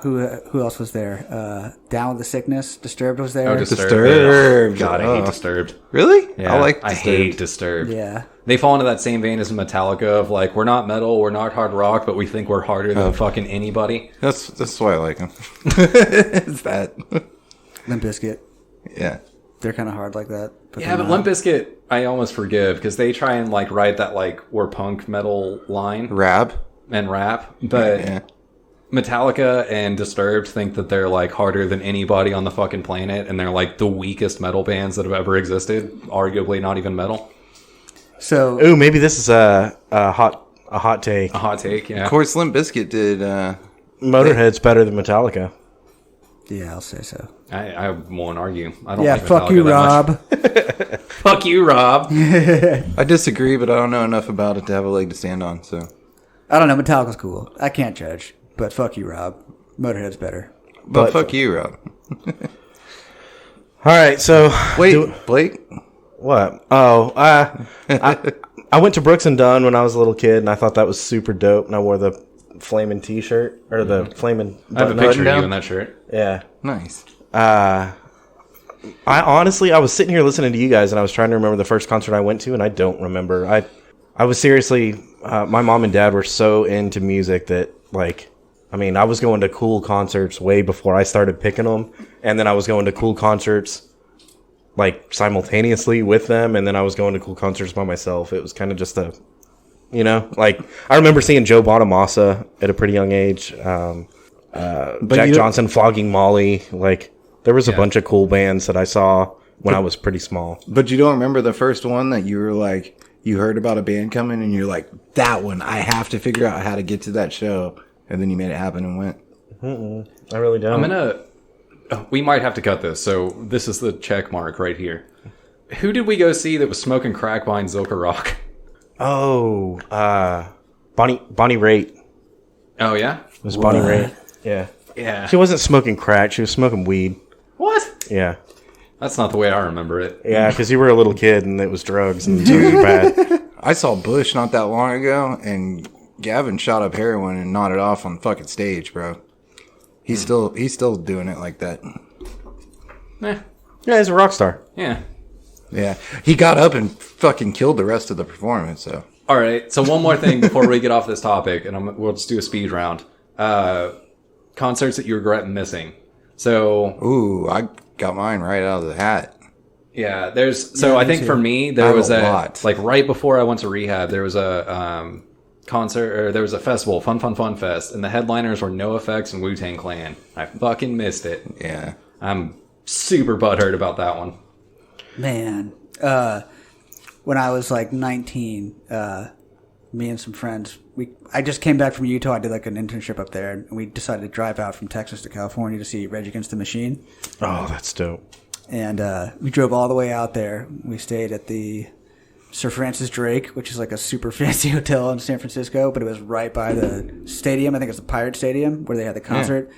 Who else was there? Down with the Sickness. Disturbed was there. Oh, Disturbed. God, I hate Disturbed. Really? Yeah, I hate Disturbed. Yeah. They fall into that same vein as Metallica of like, we're not metal, we're not hard rock, but we think we're harder than fucking anybody. That's why I like them. It's that. Limp Bizkit. Yeah. They're kind of hard like that. Yeah, but Limp Bizkit, I almost forgive because they try and like write that like we're punk metal line Rap. and rap, but Yeah. Metallica and Disturbed think that they're like harder than anybody on the fucking planet, and they're like the weakest metal bands that have ever existed. Arguably, not even metal. So, Ooh, maybe this is a hot take. A hot take, yeah. Of course, Limp Bizkit did. Motorhead's better than Metallica. yeah, I'll say so. I won't argue. I don't Yeah, like fuck Metallica you, that much. Rob. Fuck you, Rob. I disagree, but I don't know enough about it to have a leg to stand on. So, I don't know. Metallica's cool. I can't judge. But fuck you, Rob. Motorhead's better. but fuck you, Rob. All right, so Wait, Blake. what? Oh, I went to Brooks and Dunn when I was a little kid, and I thought that was super dope. And I wore the flaming T-shirt or the flaming. I have a picture of you in that shirt. Yeah. Nice. I was sitting here listening to you guys, and I was trying to remember the first concert I went to, and I don't remember. I was seriously, my mom and dad were so into music that, like, I mean, I was going to cool concerts way before I started picking them, and then I was going to cool concerts, like, simultaneously with them, and then I was going to cool concerts by myself. It was kind of just a, you know, like, I remember seeing Joe Bonamassa at a pretty young age, Jack Johnson flogging Molly, like, there was a bunch of cool bands that I saw when I was pretty small. But you don't remember the first one that you were like, you heard about a band coming and you're like, that one, I have to figure out how to get to that show. And then you made it happen and went. I really don't. We might have to cut this, so this is the check mark right here. Who did we go see that was smoking crack behind Zilker Rock? Oh, Bonnie Raitt. Oh, yeah? It was Bonnie Raitt. Yeah. Yeah. She wasn't smoking crack. She was smoking weed. What? Yeah. That's not the way I remember it. Yeah, because you were a little kid and it was drugs and it was bad. I saw Bush not that long ago, and Gavin shot up heroin and nodded off on fucking stage, bro. He's still doing it like that. Eh, Yeah, he's a rock star. yeah. Yeah, he got up and fucking killed the rest of the performance. So All right, so one more thing before we get off this topic, and we'll just do a speed round. Concerts that you regret missing. So, ooh, I got mine right out of the hat. yeah, I think for me, there was a lot. like right before I went to rehab, there was a concert, or there was a festival, Fun Fest, and the headliners were NoFX and Wu-Tang Clan. I fucking missed it. Yeah, I'm super butthurt about that one. Man, when I was like 19, me and some friends, I just came back from Utah. I did like an internship up there, and we decided to drive out from Texas to California to see Rage Against the Machine. Oh, that's dope. And we drove all the way out there. We stayed at the Sir Francis Drake, which is like a super fancy hotel in San Francisco, but it was right by the stadium. I think it's the Pirate Stadium where they had the concert.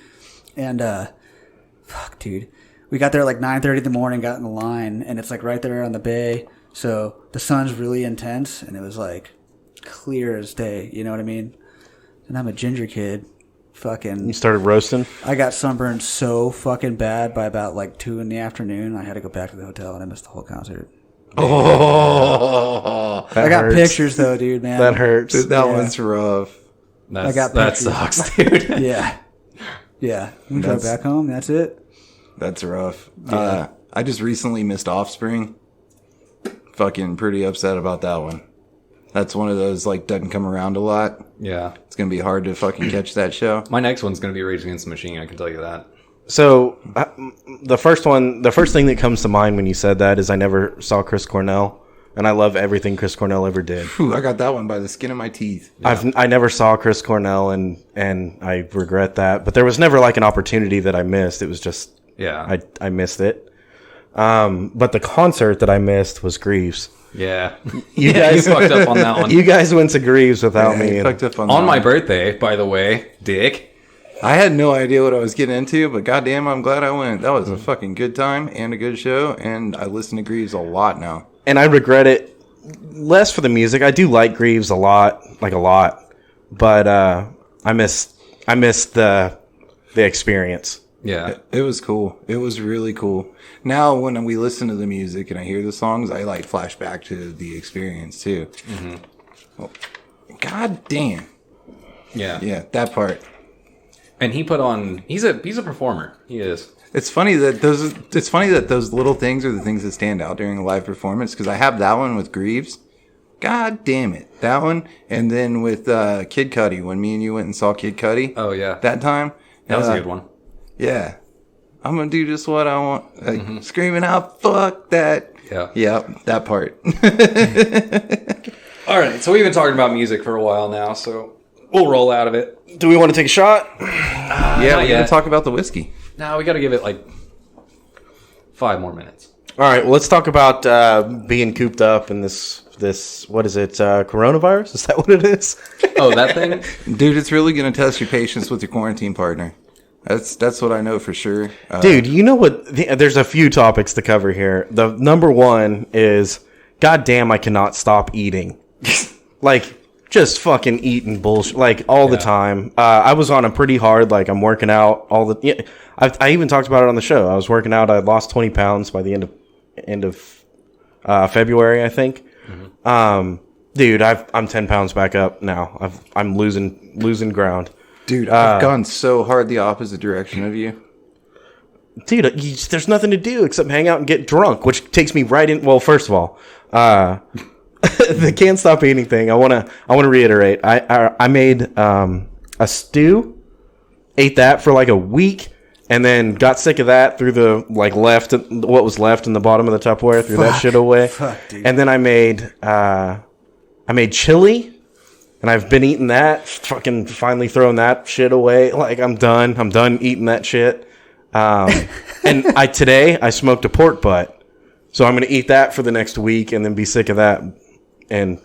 Yeah. And fuck, dude. We got there at like 9:30 in the morning, got in the line, and it's like right there on the bay. So the sun's really intense, and it was like clear as day. You know what I mean? and I'm a ginger kid. Fucking, You started roasting? I got sunburned so fucking bad by about like 2 in the afternoon. I had to go back to the hotel and I missed the whole concert. Oh, I got pictures though, dude, man. That hurts. dude, that one's rough. I got that pictures. sucks, dude. Yeah. We drove back home. That's it. That's rough. I just recently missed Offspring. Fucking pretty upset about that one. That's one of those, like, doesn't come around a lot. Yeah. It's going to be hard to fucking catch that show. My next one's going to be Rage Against the Machine, I can tell you that. So the first thing that comes to mind when you said that is I never saw Chris Cornell, and I love everything Chris Cornell ever did. Whew, I got that one by the skin of my teeth. Yeah. I never saw Chris Cornell, and I regret that. But there was never like an opportunity that I missed. It was just I missed it. But the concert that I missed was Greaves. Yeah. You guys fucked up on that one. You guys went to Greaves without me. And Fucked up on On that my one. birthday, by the way, Dick. I had no idea what I was getting into, but goddamn, I'm glad I went. That was a fucking good time and a good show, and I listen to Greaves a lot now. and I regret it less for the music. I do like Greaves a lot, but I miss the experience. Yeah. It was cool. It was really cool. Now, when we listen to the music and I hear the songs, I like flash back to the experience too. Mm-hmm. Well, God damn. Yeah. Yeah, that part. And he put on. He's a performer. He is. It's funny that those little things are the things that stand out during a live performance. Because I have that one with Greaves. God damn it, that one. And then with Kid Cudi, when me and you went and saw Kid Cudi. Oh yeah. That time. That was a good one. Yeah. I'm gonna do just what I want. Like, screaming out, fuck that. Yeah. Yeah, that part. All right. So we've been talking about music for a while now. So we'll roll out of it. Do we want to take a shot? Yeah, not we're gonna yet. talk about the whiskey. No, we got to give it like 5 more minutes. All right. Well, let's talk about being cooped up in this. What is it? Coronavirus? Is that what it is? Oh, that thing. Dude, it's really gonna test your patience with your quarantine partner. That's what I know for sure. Dude, you know what? There's a few topics to cover here. The number one is, goddamn, I cannot stop eating. Like, just fucking eating bullshit, like, all the time. I was on a pretty hard, like, I'm working out all the... Yeah, I even talked about it on the show. I was working out. I lost 20 pounds by the end of February, I think. Mm-hmm. Dude, I'm 10 pounds back up now. I'm losing ground. Dude, I've gone so hard the opposite direction of you. Dude, there's nothing to do except hang out and get drunk, which takes me right in. Well, first of all, the can't stop eating thing. I want to reiterate. I made a stew, ate that for like a week, and then got sick of that. Threw the what was left in the bottom of the Tupperware. Threw that shit away. Fuck, dude. And then I made chili. And I've been eating that, fucking finally throwing that shit away. Like, I'm done. I'm done eating that shit. And today I smoked a pork butt. So I'm going to eat that for the next week and then be sick of that. And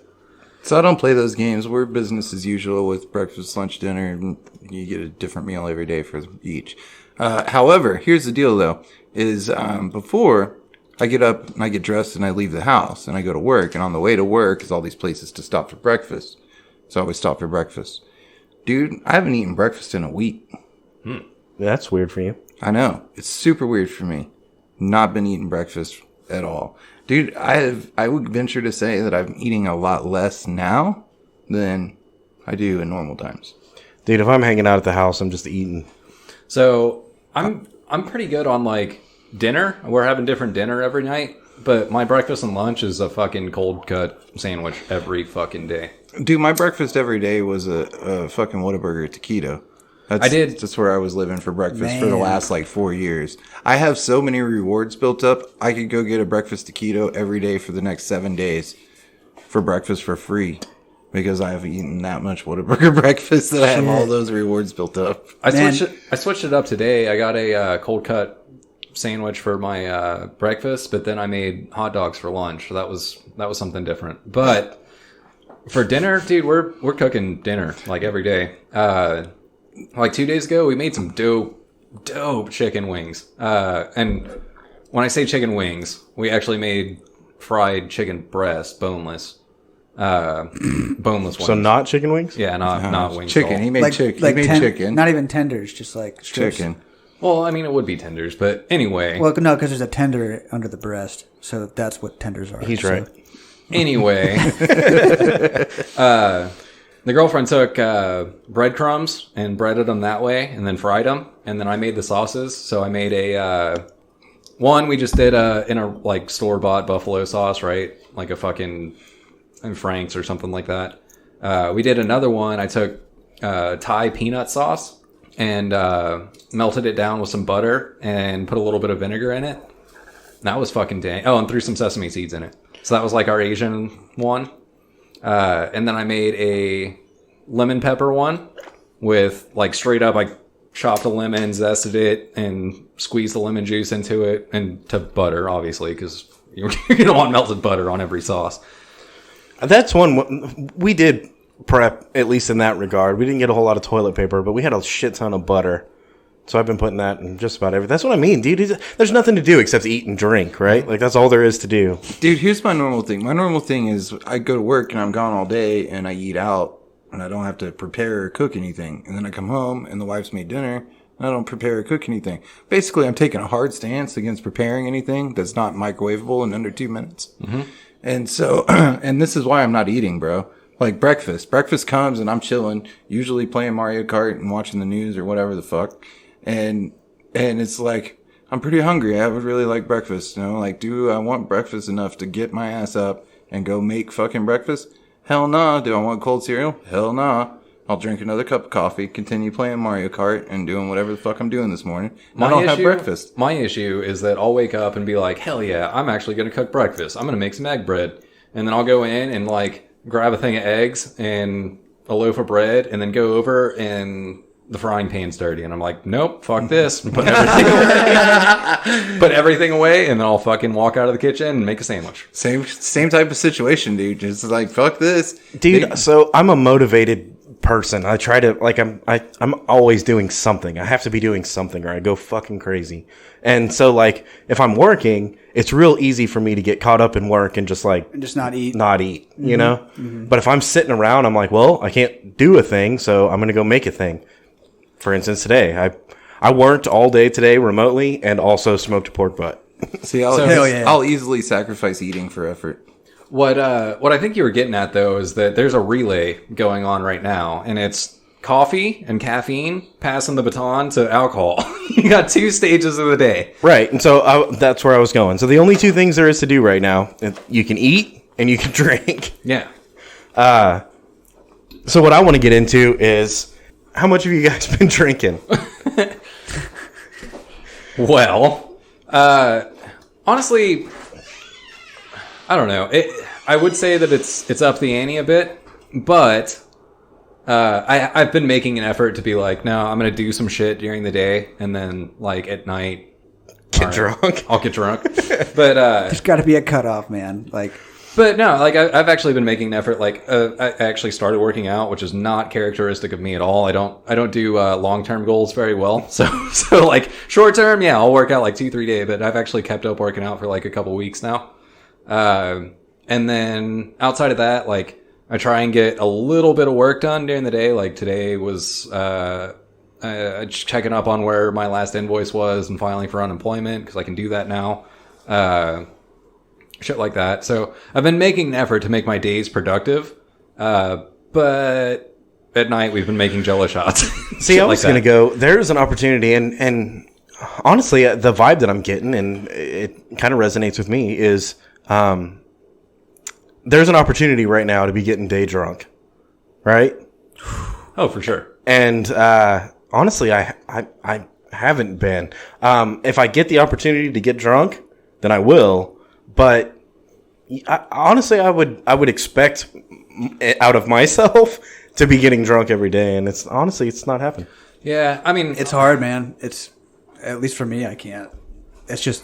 So I don't play those games. We're business as usual with breakfast, lunch, dinner. And you get a different meal every day for each. However, here's the deal though, is before I get up and I get dressed and I leave the house and I go to work. And on the way to work is all these places to stop for breakfast. So I always stop for breakfast. Dude, I haven't eaten breakfast in a week. that's weird for you. I know. It's super weird for me. Not been eating breakfast at all. Dude, I would venture to say that I'm eating a lot less now than I do in normal times. Dude, if I'm hanging out at the house, I'm just eating. So I'm pretty good on like dinner. We're having different dinner every night, but my breakfast and lunch is a fucking cold cut sandwich every fucking day. Dude, my breakfast every day was a fucking Whataburger taquito. That's where I was living for breakfast for the last like 4 years. I have so many rewards built up. I could go get a breakfast taquito every day for the next 7 days for breakfast for free because I have eaten that much Whataburger breakfast that I have all those rewards built up. I switched it up today. I got a cold cut sandwich for my breakfast, but then I made hot dogs for lunch. So that was something different. But for dinner, dude, we're cooking dinner like every day. Like 2 days ago, we made some dope chicken wings. And when I say chicken wings, we actually made fried chicken breast, boneless. boneless wings. So not chicken wings? Yeah, not wings. Chicken. At all. He made chicken. He made chicken. Not even tenders, just like strips. Chicken. Well, I mean, it would be tenders, but anyway. Well, no, because there's a tender under the breast, so that's what tenders are. He's So- right. Anyway, the girlfriend took breadcrumbs and breaded them that way, and then fried them, and then I made the sauces. So I made one. We just did in a like store bought buffalo sauce, right? Like a fucking Frank's or something like that. We did another one. I took Thai peanut sauce and melted it down with some butter and put a little bit of vinegar in it. That was fucking dang. Oh, and threw some sesame seeds in it. So that was like our Asian one. And then I made a lemon pepper one with like straight up, I chopped a lemon, zested it, and squeezed the lemon juice into it and to butter, obviously, because you're going to want melted butter on every sauce. That's one we did prep, at least in that regard. We didn't get a whole lot of toilet paper, but we had a shit ton of butter. So I've been putting that in just about everything. That's what I mean, dude. There's nothing to do except eat and drink, right? Like, that's all there is to do. Dude, here's my normal thing. My normal thing is I go to work and I'm gone all day and I eat out and I don't have to prepare or cook anything. And then I come home and the wife's made dinner and I don't prepare or cook anything. Basically, I'm taking a hard stance against preparing anything that's not microwavable in under 2 minutes. Mm-hmm. And so, and this is why I'm not eating, bro. Like breakfast. Breakfast comes and I'm chilling, usually playing Mario Kart and watching the news or whatever the fuck. And it's like, I'm pretty hungry. I would really like breakfast. You know, like, do I want breakfast enough to get my ass up and go make fucking breakfast? Hell nah. Do I want cold cereal? Hell nah. I'll drink another cup of coffee, continue playing Mario Kart and doing whatever the fuck I'm doing this morning. I don't have breakfast. My issue is that I'll wake up and be like, hell yeah, I'm actually going to cook breakfast. I'm going to make some egg bread. And then I'll go in and like grab a thing of eggs and a loaf of bread and then go over and the frying pan's dirty. And I'm like, nope, fuck this. Put everything away. Put everything away and then I'll fucking walk out of the kitchen and make a sandwich. Same type of situation, dude. Just like, fuck this. Dude, so I'm a motivated person. I try to, like, I'm always doing something. I have to be doing something or I go fucking crazy. And so, like, if I'm working, it's real easy for me to get caught up in work and just like And just not eat. you know? Mm-hmm. But if I'm sitting around, I'm like, well, I can't do a thing, so I'm going to go make a thing. For instance, today, I worked all day today remotely and also smoked a pork butt. See, hell yeah. I'll easily sacrifice eating for effort. What I think you were getting at, though, is that there's a relay going on right now, and it's coffee and caffeine passing the baton to alcohol. You got 2 stages of the day. Right, and so that's where I was going. So the only 2 things there is to do right now, you can eat and you can drink. Yeah. So what I want to get into is, how much have you guys been drinking? Well, honestly, I don't know. I would say that it's up the ante a bit, but I've been making an effort to be like, no, I'm going to do some shit during the day, and then like at night, Get drunk. I'll get drunk. But There's got to be a cutoff, man. Like, but no, like I've actually been making an effort. Like I actually started working out, which is not characteristic of me at all. I don't do long-term goals very well. So like short-term, yeah, I'll work out like 2-3 days. But I've actually kept up working out for like a couple weeks now. And then outside of that, like I try and get a little bit of work done during the day. Like today was checking up on where my last invoice was and filing for unemployment because I can do that now. Shit like that. So I've been making an effort to make my days productive. But at night we've been making Jello shots. See, I was going to go, there's an opportunity and honestly, the vibe that I'm getting, and it kind of resonates with me, is there's an opportunity right now to be getting day drunk, right? Oh, for sure. And honestly, I haven't been. If I get the opportunity to get drunk, then I will. But honestly, I would expect out of myself to be getting drunk every day, and it's not happening. Yeah, I mean, it's hard, man. It's, at least for me, I can't. It's just,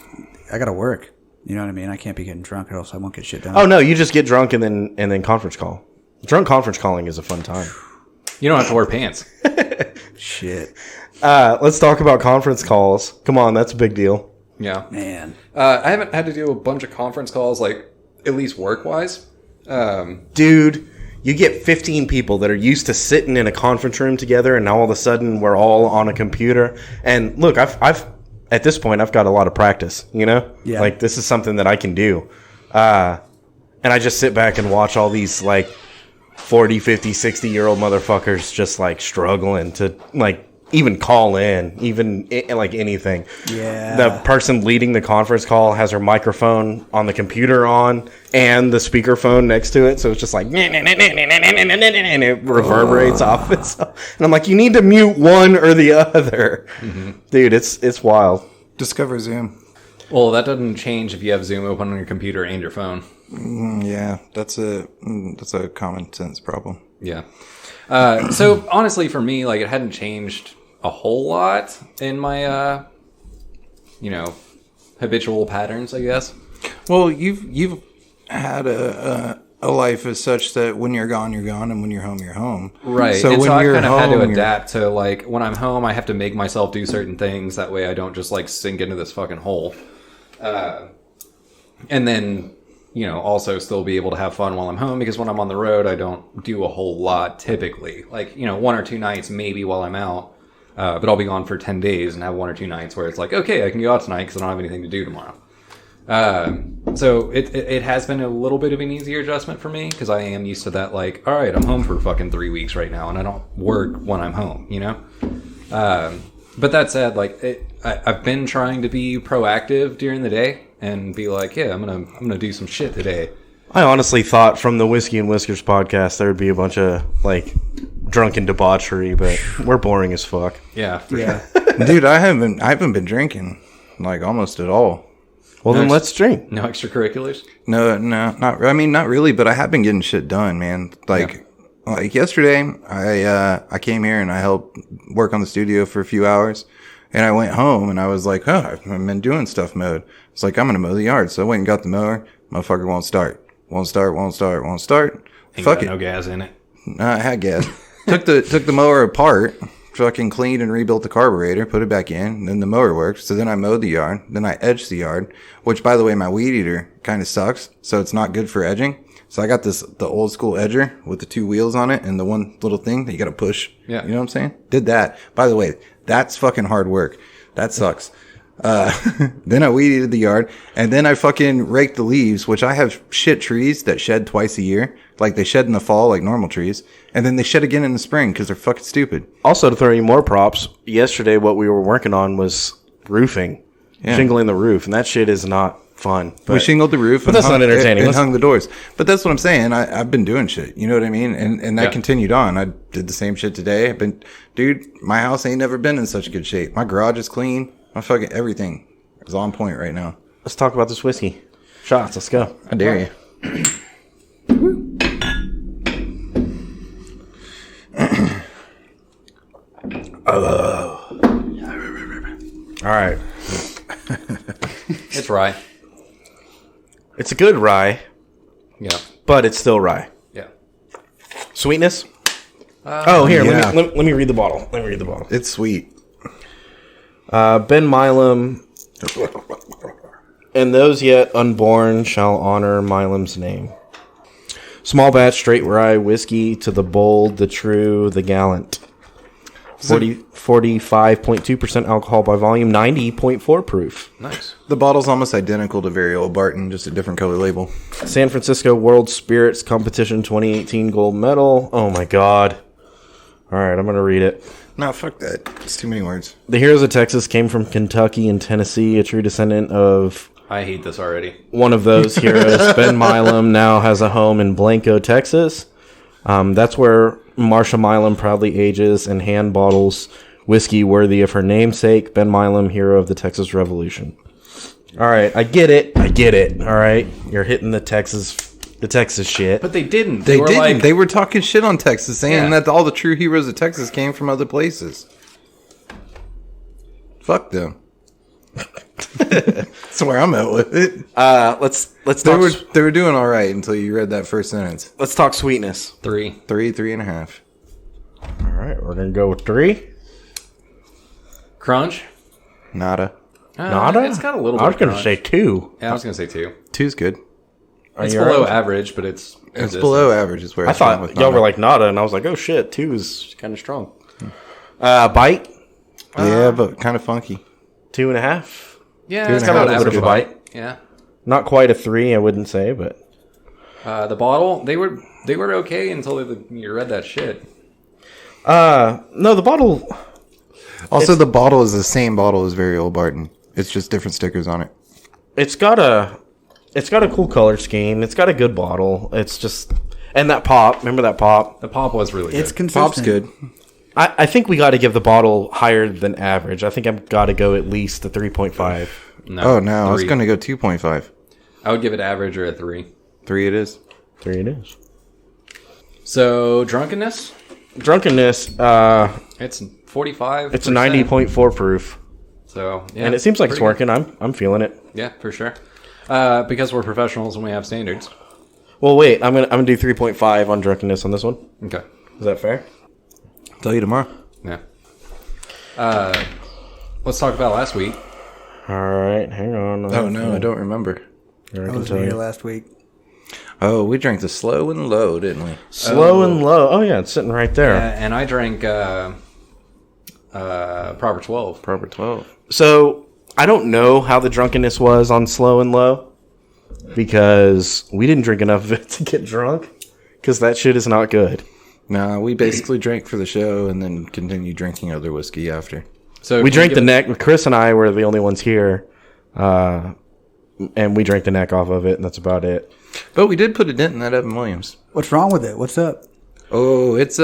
I got to work. You know what I mean? I can't be getting drunk or else I won't get shit done. Oh no, you just get drunk and then conference call. Drunk conference calling is a fun time. You don't have to wear pants. Shit. Let's talk about conference calls. Come on, that's a big deal. Yeah. Man. I haven't had to do a bunch of conference calls, like, at least work-wise. Dude, you get 15 people that are used to sitting in a conference room together, and now all of a sudden we're all on a computer. And look, I've at this point, I've got a lot of practice, you know? Yeah. Like, this is something that I can do. And I just sit back and watch all these, like, 40, 50, 60-year-old motherfuckers just, like, struggling to, like, even call in, even, like, anything. Yeah. The person leading the conference call has her microphone on the computer on and the speakerphone next to it, so it's just like, and it reverberates off itself. And I'm like, you need to mute one or the other. Mm-hmm. Dude, it's wild. Discover Zoom. Well, that doesn't change if you have Zoom open on your computer and your phone. Yeah, that's a common sense problem. Yeah. So honestly, for me, like, it hadn't changed a whole lot in my, habitual patterns, I guess. Well, you've had a life as such that when you're gone, and when you're home. Right. So and when so I've you're kind of had to home, adapt to, like, when I'm home, I have to make myself do certain things. That way I don't just, like, sink into this fucking hole. And then, also still be able to have fun while I'm home, because when I'm on the road, I don't do a whole lot typically. Like, 1 or 2 nights maybe while I'm out. But I'll be gone for 10 days and have 1 or 2 nights where it's like, okay, I can go out tonight because I don't have anything to do tomorrow. So it has been a little bit of an easier adjustment for me, because I am used to that, like, all right, I'm home for fucking 3 weeks right now and I don't work when I'm home, But that said, like, I've been trying to be proactive during the day and be like, yeah, I'm gonna do some shit today. I honestly thought from the Whiskey and Whiskers podcast there would be a bunch of, like, drunken debauchery, but we're boring as fuck. Yeah. Yeah. Dude, I haven't been drinking, like, almost at all. Well, then let's drink. No extracurriculars? No, not really, but I have been getting shit done, man. Like yesterday, I came here and I helped work on the studio for a few hours, and I went home and I was like, oh, I've been doing stuff mode. It's like, I'm gonna mow the yard, so I went and got the mower. Motherfucker won't start. Ain't Fuck got it. no gas in it. I had gas. took the mower apart, fucking cleaned and rebuilt the carburetor, put it back in, then the mower worked. So then I mowed the yard, then I edged the yard, which, by the way, my weed eater kind of sucks, so it's not good for edging. So I got the old school edger with the 2 wheels on it and the one little thing that you got to push. Yeah. You know what I'm saying? Did that. By the way, that's fucking hard work. That sucks. Then I weed eated the yard, and then I fucking raked the leaves, which I have shit trees that shed twice a year. Like, they shed in the fall like normal trees, and then they shed again in the spring because they're fucking stupid. Also, to throw you more props, yesterday what we were working on was roofing, shingling the roof, and that shit is not fun. We shingled the roof, but that's not entertaining. And hung the doors. But that's what I'm saying. I've been doing shit. You know what I mean? And that continued on. I did the same shit today. Dude, my house ain't never been in such good shape. My garage is clean. My fucking everything is on point right now. Let's talk about this whiskey. Shots, let's go. I dare you. All right. It's rye. It's a good rye, Yeah. but it's still rye. Yeah. Sweetness? Here, yeah. let me read the bottle. It's sweet. Ben Milam, and those yet unborn shall honor Milam's name. Small batch straight rye whiskey, to the bold, the true, the gallant. 45.2% alcohol by volume, 90.4 proof. Nice. The bottle's almost identical to Very Old Barton, just a different color label. San Francisco World Spirits Competition 2018 gold medal. Oh my god. All right, I'm going to read it. No, fuck that. It's too many words. The heroes of Texas came from Kentucky and Tennessee, a true descendant of I hate this already. one of those heroes. Ben Milam now has a home in Blanco, Texas. That's where Marsha Milam proudly ages and hand bottles whiskey worthy of her namesake, Ben Milam, hero of the Texas Revolution. All right, I get it. All right, you're hitting the Texas shit. But they didn't. They were didn't. like, They were talking shit on Texas, saying Yeah. that all the true heroes of Texas came from other places. Fuck them. That's where I'm at with it. Let's They were doing all right until you read that first sentence. let's talk sweetness. 3. 3.5. All right, we're gonna go with 3. Crunch. Nada. Nada. It's got a little bit I was of gonna crunch. say 2. Yeah, I was going to say 2. 2's good. It's you below alright? average, but it's below average is where I stand thought with y'all Nana. were like nada, and I was like, oh shit, 2 is kind of strong. Bite, Yeah, but kind of funky. 2.5. Yeah, Two it's and a got half an is average a good bite. Yeah. Not quite a 3, I wouldn't say, but The bottle, they were okay until you read that shit. no, the bottle. Also, the bottle is the same bottle as Very Old Barton. It's just different stickers on it. It's got a cool color scheme. It's got a good bottle. It's just, and that pop. Remember that pop? The pop was really It's good. consistent. Pop's good. I think we got to give the bottle higher than average. I think I've got to go at least a 3.5. Oh, no. I was 3. going to go 2.5. I would give it average or a 3. 3 it is. 3 it is. So, drunkenness? Drunkenness. It's 45. It's a 90.4 proof, So, yeah. and it seems like it's pretty working. I'm feeling it. good. Yeah, for sure. Because we're professionals and we have standards. Well, wait. I'm gonna do 3.5 on drunkenness on this one. Okay. Is that fair? Tell you tomorrow. Yeah. Let's talk about last week. All right. Hang on. Oh, no. I don't remember. I I can was tell here you. last week. Oh, we drank the slow and low, didn't we? Slow and low. Oh yeah, it's sitting right there. And I drank Proper 12. Proper 12. So I don't know how the drunkenness was on slow and low because we didn't drink enough of it to get drunk because that shit is not good. No, we basically drank for the show and then continued drinking other whiskey after. So We can you drank the give- neck. Chris and I were the only ones here, and we drank the neck off of it, and that's about it. But we did put a dent in that Evan Williams. What's wrong with it? What's up? Oh, it's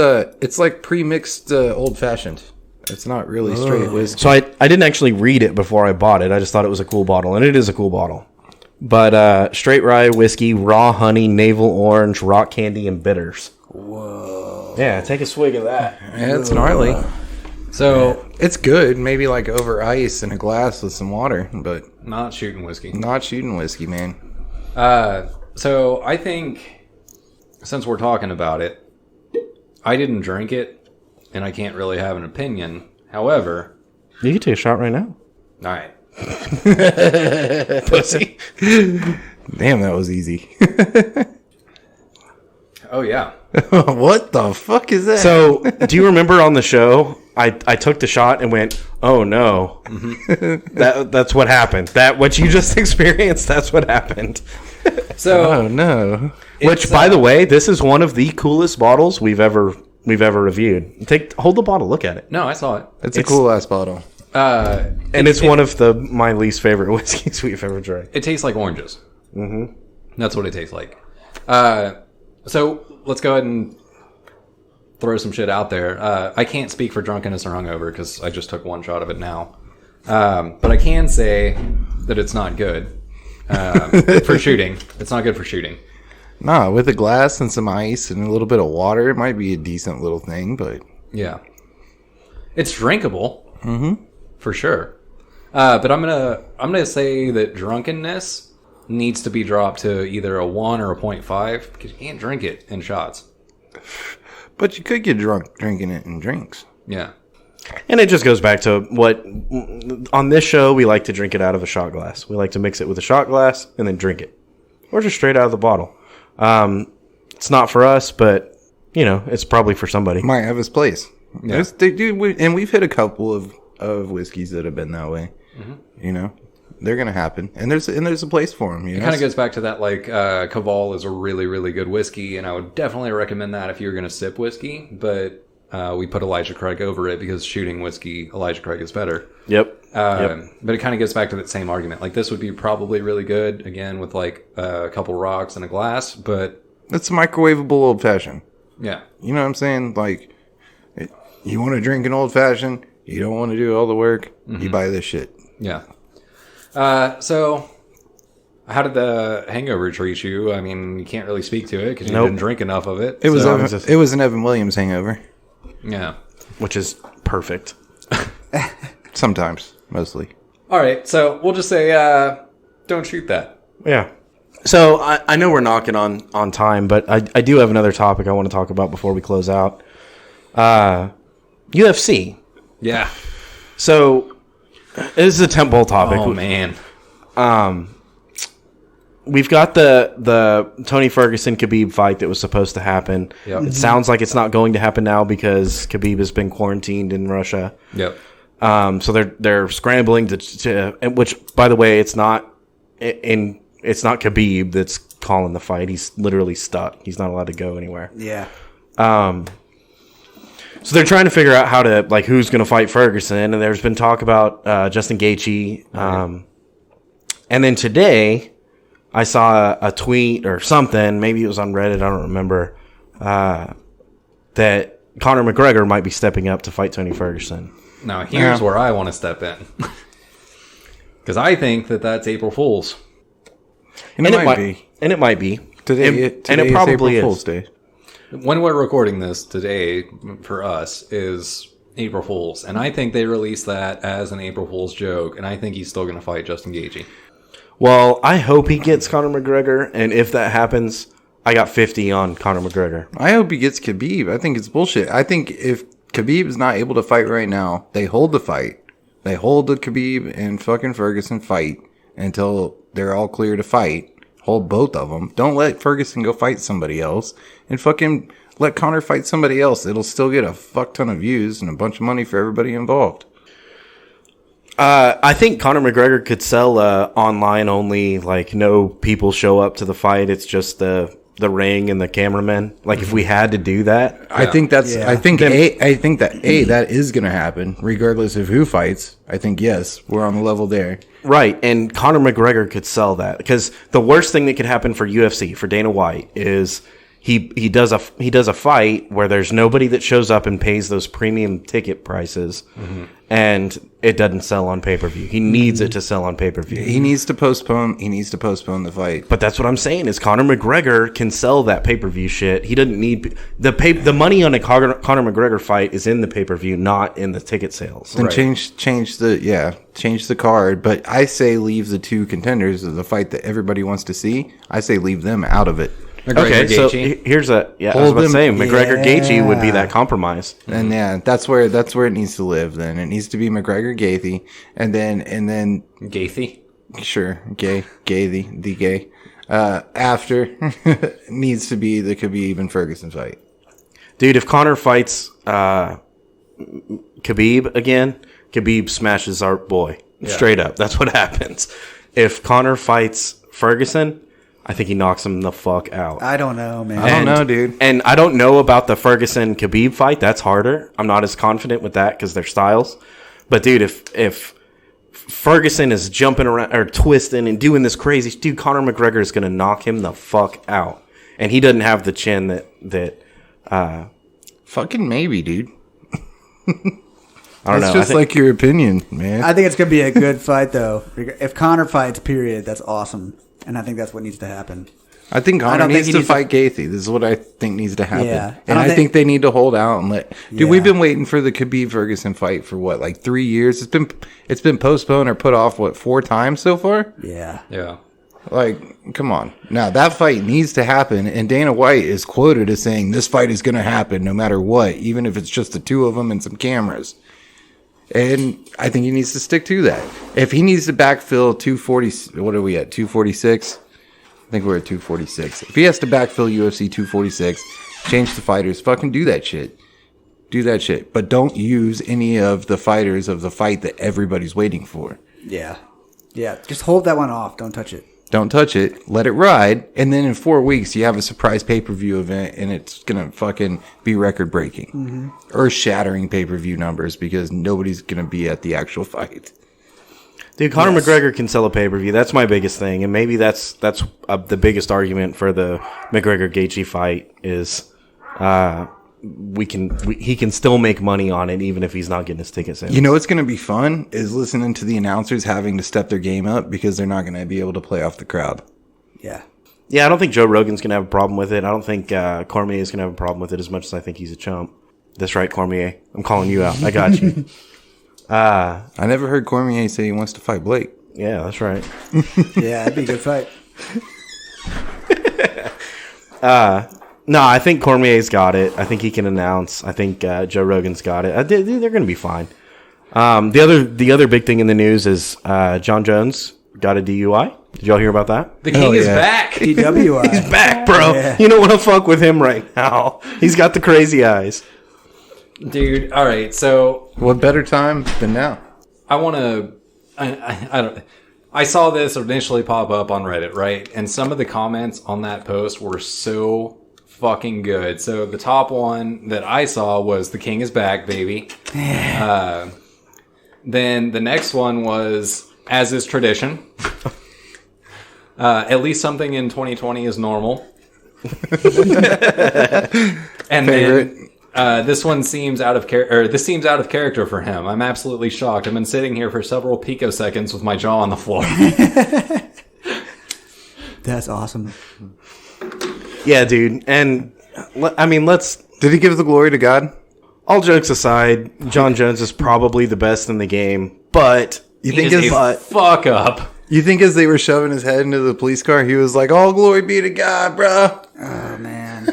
like pre-mixed old fashioned. It's not really straight whiskey. So I didn't actually read it before I bought it. I just thought it was a cool bottle, and it is a cool bottle. But straight rye whiskey, raw honey, navel orange, rock candy, and bitters. Whoa! Yeah, take a swig of that. Yeah, it's gnarly. So, It's good, maybe like over ice in a glass with some water, but not shooting whiskey. not shooting whiskey, man. So I think since we're talking about it, I didn't drink it, and I can't really have an opinion. However, You can take a shot right now. all right. Pussy. Damn, that was easy. Oh yeah. What the fuck is that? So, do you remember on the show, I took the shot and went, "Oh no, that's what happened. That what you just experienced. That's what happened." So oh no. Which, by the way, this is one of the coolest bottles we've ever reviewed. Hold the bottle, look at it, no, I saw it. It's a cool ass bottle. and it's one of my least favorite whiskeys we've ever drank. It tastes like oranges. Mm-hmm. That's what it tastes like. So let's go ahead and throw some shit out there. I can't speak for drunkenness or hungover because I just took one shot of it now. But I can say that it's not good for shooting. It's not good for shooting. Nah, with a glass and some ice and a little bit of water, it might be a decent little thing, but Yeah, it's drinkable, for sure. But I'm gonna say that drunkenness needs to be dropped to either a 1 or a 0.5 because you can't drink it in shots. but you could get drunk drinking it in drinks. Yeah. And it just goes back to what on this show we like to drink it out of a shot glass. We like to mix it with a shot glass and then drink it, or just straight out of the bottle. It's not for us, but it's probably for somebody. Might have its place. Yeah. And we've hit a couple of whiskeys that have been that way. They're gonna happen, and there's a place for them. It kind of goes back to that, like, Caval is a really, really good whiskey, and I would definitely recommend that if you're going to sip whiskey, but we put Elijah Craig over it because shooting whiskey, Elijah Craig is better. Yep. But it kind of goes back to that same argument. Like, this would be probably really good, again, with, like, a couple rocks and a glass, but... It's a microwavable old fashioned. Yeah. You know what I'm saying? Like, you want to drink an old fashioned, you don't want to do all the work, you buy this shit. Yeah. So, how did the hangover treat you? I mean, you can't really speak to it because you didn't drink enough of it. It was so- it was an Evan Williams hangover. Yeah. Which is perfect. Sometimes, mostly. All right, so we'll just say, don't shoot that. Yeah. So I know we're knocking on time, but I do have another topic I want to talk about before we close out. UFC. Yeah. So this is a temple topic. Oh, man. we've got the Tony Ferguson Khabib fight that was supposed to happen. Yep. It sounds like it's not going to happen now because Khabib has been quarantined in Russia. Yep. So they're scrambling to which, by the way, it's not Khabib that's calling the fight. He's literally stuck. He's not allowed to go anywhere. Yeah. So they're trying to figure out how to, like, who's going to fight Ferguson, and there's been talk about Justin Gaethje. And then today, I saw a tweet or something, maybe it was on Reddit, I don't remember, that Conor McGregor might be stepping up to fight Tony Ferguson. Now, here's where I want to step in. Because I think that's April Fool's. And it might be. And it might be. Today and it probably April is. Fool's Day. When we're recording this today, for us, is April Fool's. And I think they released that as an April Fool's joke. And I think he's still going to fight Justin Gaethje. Well, I hope he gets Conor McGregor. And if that happens, I got 50 on Conor McGregor. I hope he gets Khabib. I think it's bullshit. I think if Khabib is not able to fight right now, they hold the fight. They hold the Khabib and fucking Ferguson fight until they're all clear to fight. Hold both of them. Don't let Ferguson go fight somebody else. And fucking let Conor fight somebody else. It'll still get a fuck ton of views and a bunch of money for everybody involved. I think Conor McGregor could sell online only, like, no people show up to the fight. It's just the ring and the cameramen. Like, if we had to do that, I think that's. Yeah. I think that is going to happen regardless of who fights. I think yes, we're on the level there. right? And Conor McGregor could sell that, because the worst thing that could happen for UFC, for Dana White, is he does a fight where there's nobody that shows up and pays those premium ticket prices, and it doesn't sell on pay-per-view. He needs it to sell on pay-per-view. He needs to postpone. He needs to postpone the fight. But that's what I'm saying, is Conor McGregor can sell that pay-per-view shit. He doesn't need the money on a Conor McGregor fight is in the pay-per-view, not in the ticket sales. Then change the card. But I say leave the two contenders of the fight that everybody wants to see. I say leave them out of it. Okay, so here's I was about to say McGregor Gaethje would be that compromise. And that's where it needs to live. Then it needs to be McGregor Gaethje, and then Gaethje? sure Gaethje the gay. After needs to be the Khabib and Ferguson fight. Dude, if Conor fights Khabib again, Khabib smashes our boy. Straight up. That's what happens. If Conor fights Ferguson, I think he knocks him the fuck out. I don't know, man. I don't know, dude. And I don't know about the Ferguson-Khabib fight. That's harder. I'm not as confident with that because they're styles. But, dude, if Ferguson is jumping around or twisting and doing this crazy, dude, Conor McGregor is going to knock him the fuck out. And he doesn't have the chin that Fucking maybe, dude. I don't know. It's just like your opinion, man. I think it's gonna be a good fight, though. If Conor fights, period, that's awesome, and I think that's what needs to happen. I think Conor don't think needs he to needs fight Gaethje. This is what I think needs to happen. Yeah. And I think they need to hold out and let. Dude, Yeah. we've been waiting for the Khabib Ferguson fight for what, like 3 years? It's been postponed or put off 4 times so far? Yeah. Yeah. Like, come on. Now that fight needs to happen, and Dana White is quoted as saying this fight is going to happen no matter what, even if it's just the two of them and some cameras. And I think he needs to stick to that. If he needs to backfill 240, what are we at? 246? I think we're at 246. If he has to backfill UFC 246, change the fighters, fucking do that shit. Do that shit. But don't use any of the fighters of the fight that everybody's waiting for. Yeah. Yeah. Just hold that one off. Don't touch it. Don't touch it. Let it ride. And then in 4 weeks, you have a surprise pay-per-view event, and it's going to fucking be record-breaking. Mm-hmm. Earth-shattering pay-per-view numbers because nobody's going to be at the actual fight. Dude, Conor McGregor can sell a pay-per-view. That's my biggest thing. And maybe that's the biggest argument for the McGregor-Gaethje fight is he can still make money on it even if he's not getting his ticket sales. You know what's going to be fun is listening to the announcers having to step their game up because they're not going to be able to play off the crowd. Yeah. Yeah, I don't think Joe Rogan's going to have a problem with it. I don't think Cormier is going to have a problem with it as much as I think he's a chump. That's right, Cormier. I'm calling you out. I got you. I never heard Cormier say he wants to fight Blake. Yeah, that's right. Yeah, it'd be a good fight. No, I think Cormier's got it. I think he can announce. I think Joe Rogan's got it. They're going to be fine. The other big thing in the news is John Jones got a DUI. Did y'all hear about that? The king is back. DWI. He's back, bro. Yeah. You don't want to fuck with him right now. He's got the crazy eyes. Dude, all right. So What better time than now? I want to. I don't. I saw this initially pop up on Reddit, right? And some of the comments on that post were so fucking good. So the top one that I saw was "The king is back, baby." Then the next one was, "As is tradition." At least something in 2020 is normal. And Favorite. then this one seems out of this seems out of character for him. I'm absolutely shocked. I've been sitting here for several picoseconds with my jaw on the floor. That's awesome. Yeah, dude. And I mean, Did he give the glory to God? all jokes aside, John Jones is probably the best in the game, but You He think is his a fuck up. You think as they were shoving his head into the police car, he was like, "All glory be to God, bro." Oh man,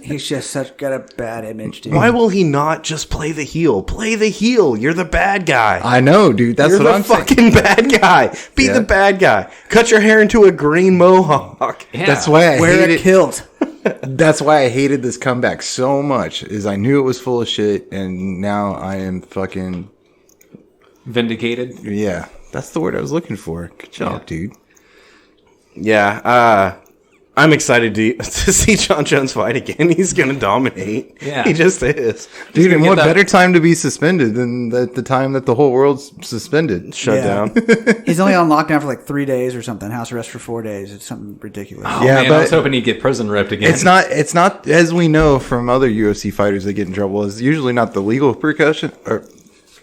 he's just got a bad image, dude. why will he not just play the heel? Play the heel. You're the bad guy. I know, dude. That's You're what the I'm saying. fucking bad guy. Be Yeah. the bad guy. Cut your hair into a green mohawk. Yeah. That's why I Wear a hated. kilt. That's why I hated this comeback so much. Is I knew it was full of shit, and now I am fucking Vindicated. yeah. That's the word I was looking for. Good job, dude. Yeah, I'm excited to see John Jones fight again. He's gonna dominate. Yeah. He just is. Dude, gonna and get what that- better time to be suspended than the time that the whole world's suspended? Shut Yeah. down. He's only on lockdown for like 3 days or something. House arrest for 4 days. It's something ridiculous. Oh, Yeah, man, I was but- hoping he'd get prison ripped again. It's not as we know from other UFC fighters that get in trouble. It's usually not the legal repercussions.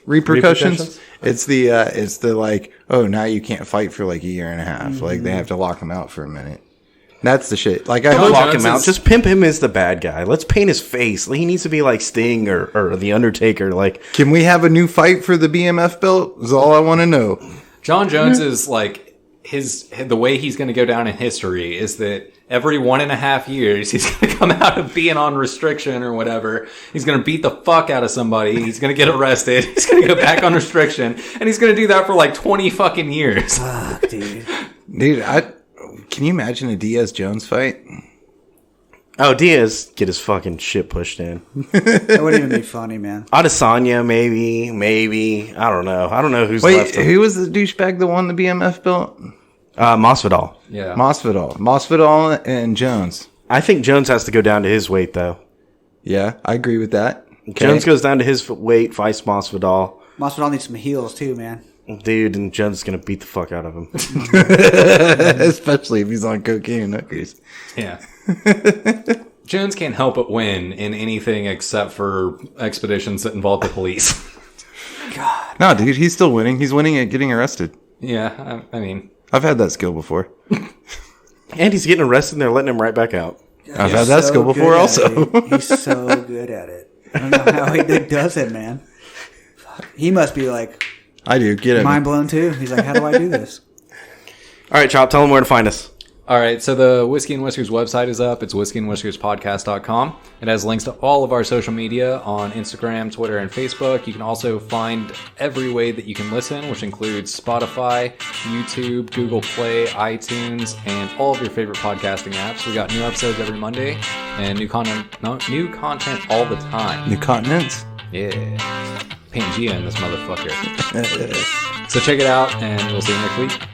Repercussions? It's the like, oh, now you can't fight for like a year and a half. Like they have to lock him out for a minute. That's the shit. Like I Don't hope lock Jones him out. is- Just pimp him as the bad guy. Let's paint his face. He needs to be like Sting or the Undertaker. Like, Can we have a new fight for the BMF belt? Is all I want to know. John Jones is like the way he's going to go down in history is that every 1.5 years he's going to come out of being on restriction or whatever. He's going to beat the fuck out of somebody. He's going to get arrested. He's going to go back on restriction, and he's going to do that for like 20 fucking years. Fuck, dude. Dude, can you imagine a Diaz Jones fight? oh, Diaz get his fucking shit pushed in. That wouldn't even be funny, man. Adesanya, maybe. I don't know. I don't know who's Wait, left. who was the douchebag that won the BMF belt? Masvidal. Yeah. Masvidal and Jones. I think Jones has to go down to his weight though. Yeah, I agree with that. Okay. Jones goes down to his weight, fights Masvidal. Masvidal needs some heels too, man. Dude, and Jones is gonna beat the fuck out of him. Especially if he's on cocaine and hookers. Yeah. Jones can't help but win in anything except for expeditions that involve the police. No, dude, he's still winning. He's winning at getting arrested. Yeah, I mean, I've had that skill before. And he's getting arrested and they're letting him right back out. I've had that skill good before at also. it, dude. He's so good at it. I don't know how he does it, man. Fuck. He must be like I do. Get it. mind blown too. He's like, how do I do this? All right, Chop, tell them where to find us. all right, so the Whiskey and Whiskers website is up. It's whiskeyandwhiskerspodcast.com. It has links to all of our social media on Instagram, Twitter, and Facebook. You can also find every way that you can listen, which includes Spotify, YouTube, Google Play, iTunes, and all of your favorite podcasting apps. We got new episodes every Monday and new content all the time. New continents. Yeah. Pangea in this motherfucker. So check it out, and we'll see you next week.